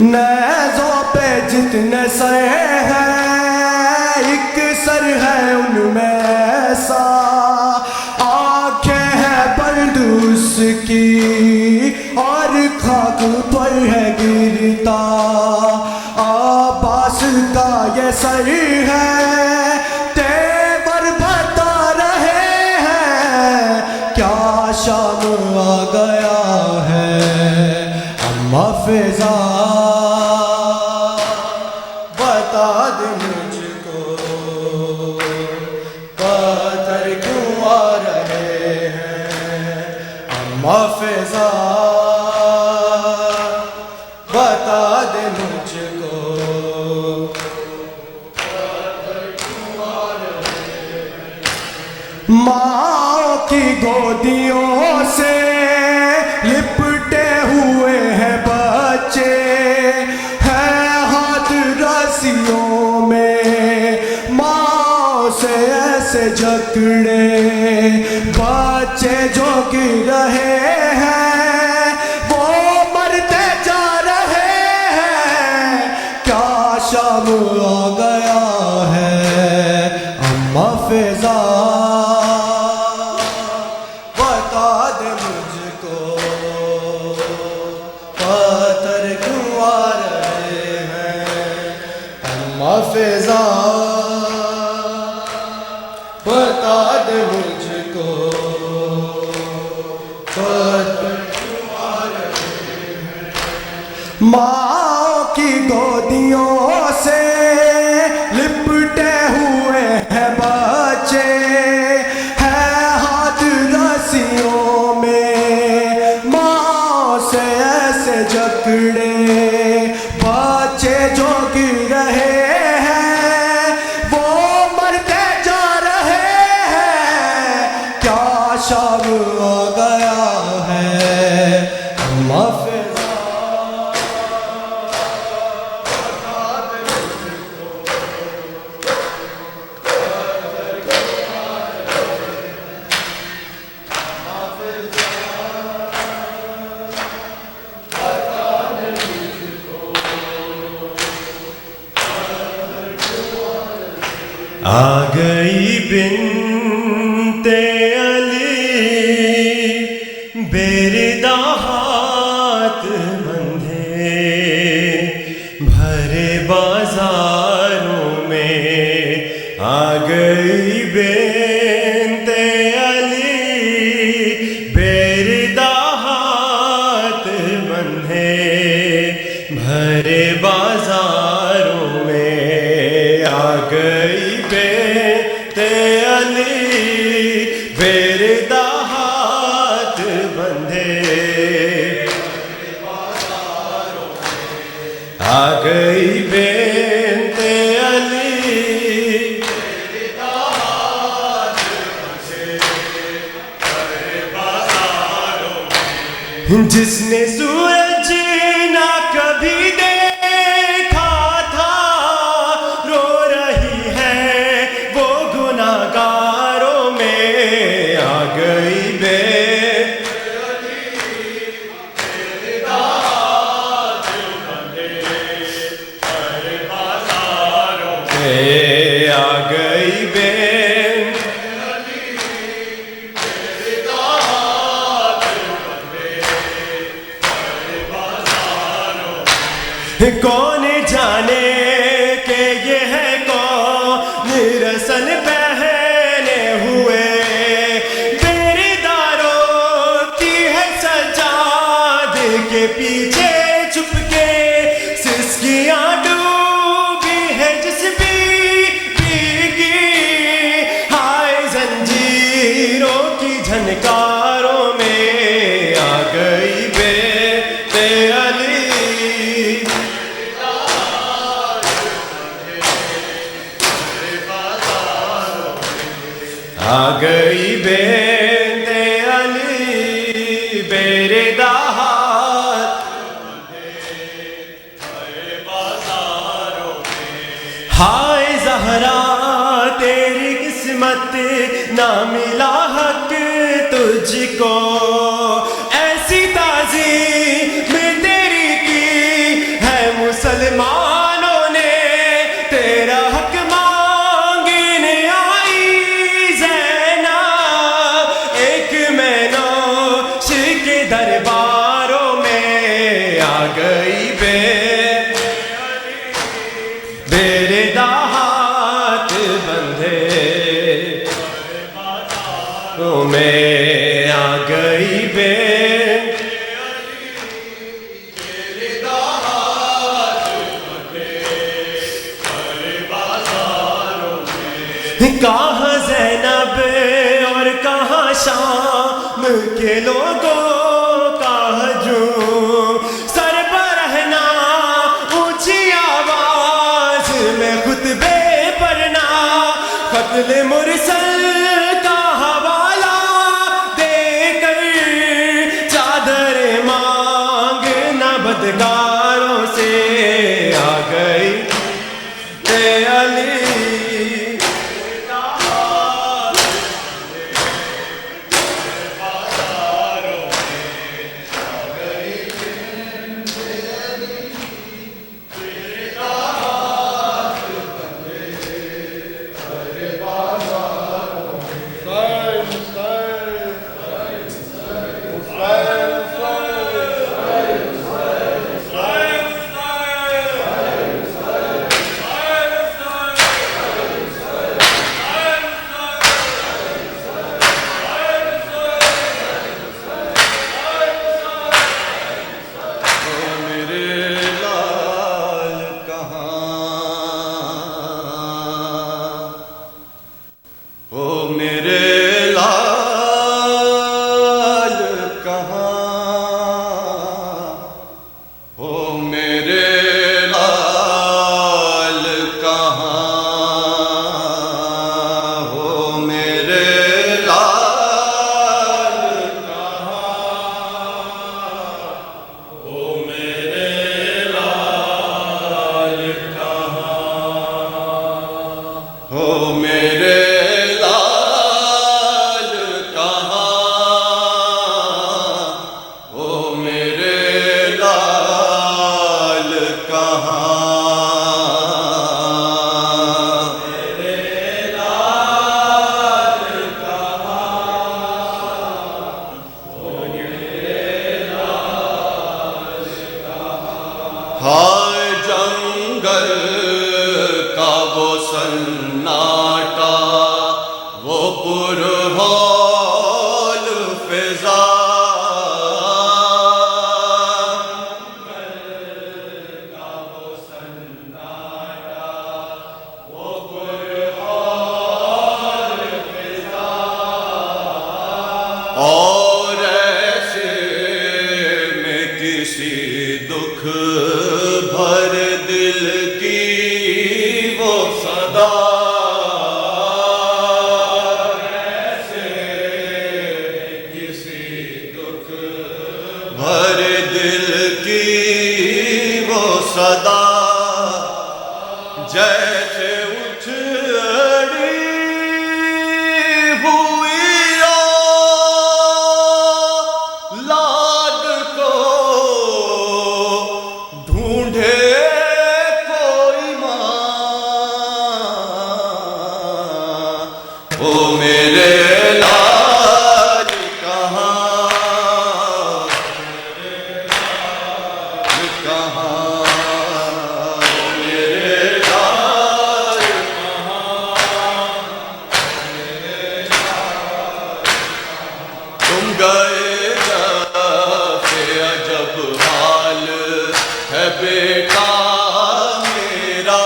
نیزوں پہ جتنے سر ہیں ایک سر ہے ان میں ایسا، آنکھیں ہیں بلدوس کی اور خاک پر ہے گرتا، عباس کا یہ سر ہے تیور بتا رہے ہیں، کیا شام آ گیا ہے اما فضا بتا دے مجھ کو پتھر کیوں آ رہے ہیں، اما فضا بتا دے مجھ کو پتھر کیوں آ رہے ہیں، ماں کی گودیوں سے لپٹے ہوئے ہیں بچے، ہیں ہاتھ رسیوں میں ماں سے ایسے جکڑے، بچے جو گر رہے ہیں وہ مرتے جا رہے ہیں، کیا شام آ گیا ہے اما فضا بتا دے مجھ کو پتھر کیوں آ رہے ہیں، اما فضا بتا دے مجھ کو پتھر کیوں آ رہے ہیں، ماں کی گودیوں سے لپٹے ہوئے ہیں بچے، ہیں ہاتھ رسیوں میں ماں سے ایسے جکڑے، بچے جو گر رہے ہیں وہ مرتے جا رہے ہیں، کیا شام آ گیا ہے اما فضا آ گئی بنت علی بیردہ ہاتھ بندھے، بھرے بازاروں میں آ گئی بنت علی بیردہ ہاتھ بندھے، بھرے بازاروں میں آ گئی بنت علی بیردہ ہاتھ بندھے، آ گئی بنت علی بیردہ ہاتھ بندھے، جس نے سورج نہ کبھی دیکھا تھا رو رہی ہے وہ گناہگاروں میں، آ گئی بنت بیردہ ہاتھ بندھے، بھرے بازاروں میں آ گئی بنت بیردہ ہاتھ بندھے، بھرے بازاروں میں، کون جانے کہ یہ ہے کون رسل پہنے ہوئے، بیرداروں کی ہے سجاد کے پیچھے چھپ کے، سسکیاں ڈوبی ہے جس بیگی، ہائے زنجیروں کی جھنکاروں میں آ گئی بنت علی آ گئی بنت علی بیردہ ہاتھ ہائے زہرا تیری قسمت نہ ملا حق تجھ کو، ایسی تعظیم تیری کی ہے درباروں میں آ گئی میرے ہاتھ بندھے میں آ گئی کہاں زینب اور کہاں شام کے لوگوں کا ہجوم سر پر رہنا اونچی آواز میں خطبے پڑھنا قتل مرسل کا حوالہ دے کر چادر مانگنا بدکاروں سے آ گئی اے علی ہائے جنگل کا وہ سناٹا وہ پرہول فضا اور ایسے میں کسی دکھ بھر دل کی وہ صدا ایسے کسی دکھ بھر دل کی وہ صدا جیسے اچھڑی ہوئی بیٹا میرا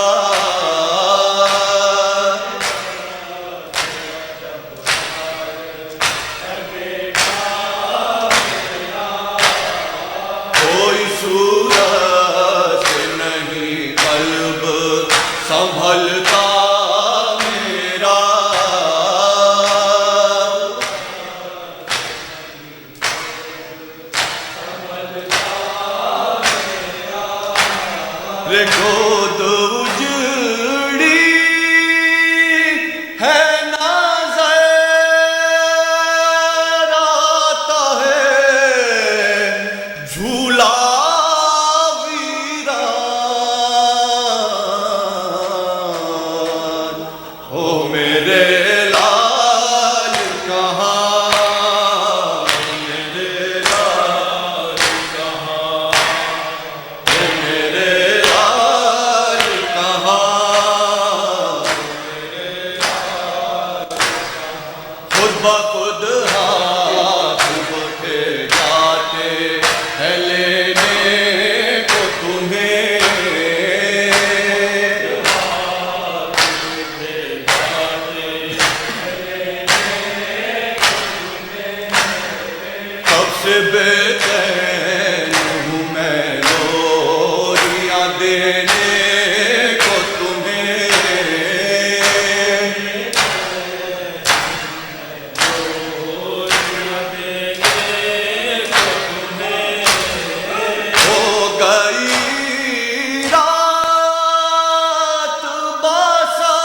کوئی صورت نہیں قلب سنبھلتا میرا گود اجڑی ہے نظر آتا ہے جھولا ویران او میرے لال کہاں میرے لال بے چین ہوں میں لوریاں دینے کو تمہیں ہو گئی رات باسا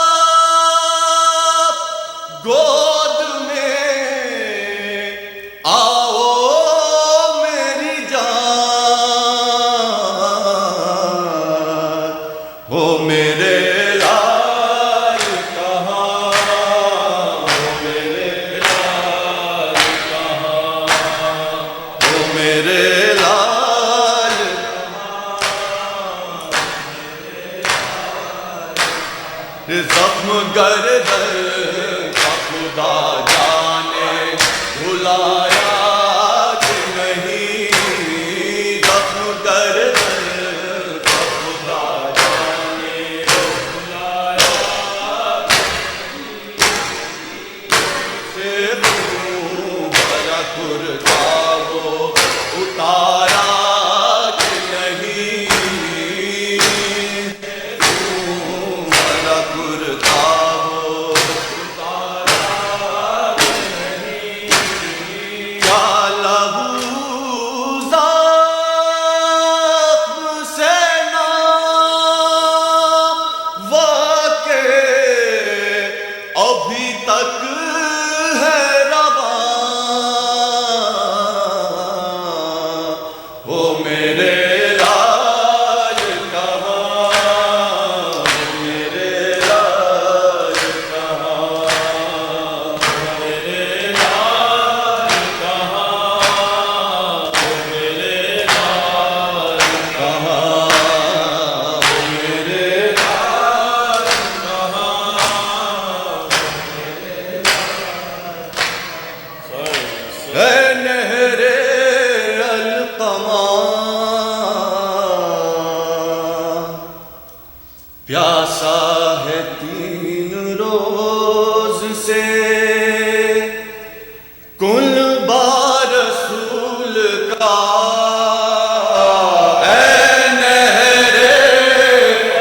گود میں آؤ میری جان ہو میرے لال کہاں ہو میرے لال کہاں ہو میرے لال زخم گردن کا خدا جانے بھلایا کہ نہیں زخم گردن کا خدا جانے بھلایا سے خون بھرا کرتا وہ اتارا کہ نہیں کرتا ہو کیا لہو زخم سے نہ واقع ابھی تک ہے رواں وہ میرے لال کہاں میرے لال کہاں میرے لال کہاں میرے لال کہاں میرے لال کہاں اے نہر القمہ پیاسا ہے 3 روز سے کل بار رسول کا اے نہر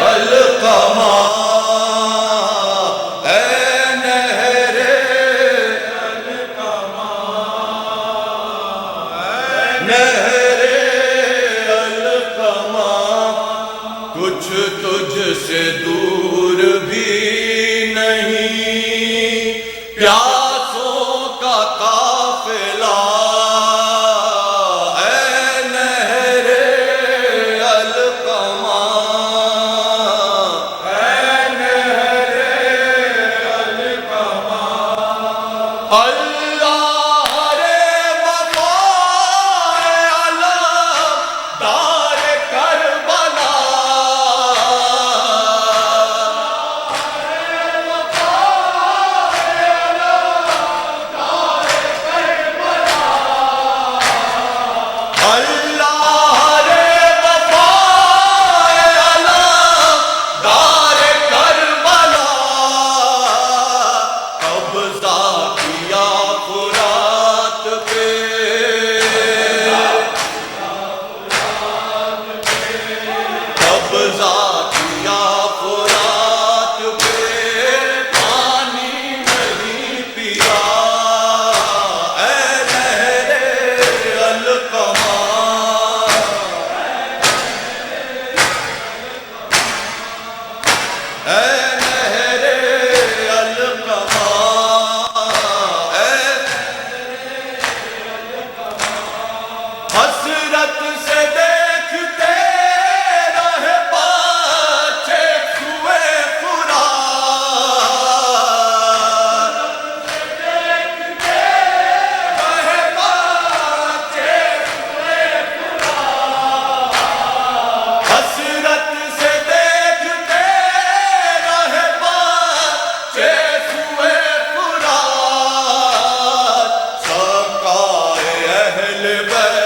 القمہ اے نہر القمہ نہر القمہ کچھ تجھ سے دور بھی نہیں پیاسوں کا قافلہ اے نہر القمہ اے نہر القمہ اللہ رے وفا علم دار کربلا اللہ رے وفا علم دار کربلا قبضہ کیا فرات پہ قبضہ کیا فرات پہ پانی نہیں پیا اے نہر القمہ اے نہر القمہ اے حسرت سے دیکھتے رہے بچے سوئے فرات رہے بچے سوئے فرات حسرت سے دیکھتے رہے بچے سوئے فرات سقائے اہل بیت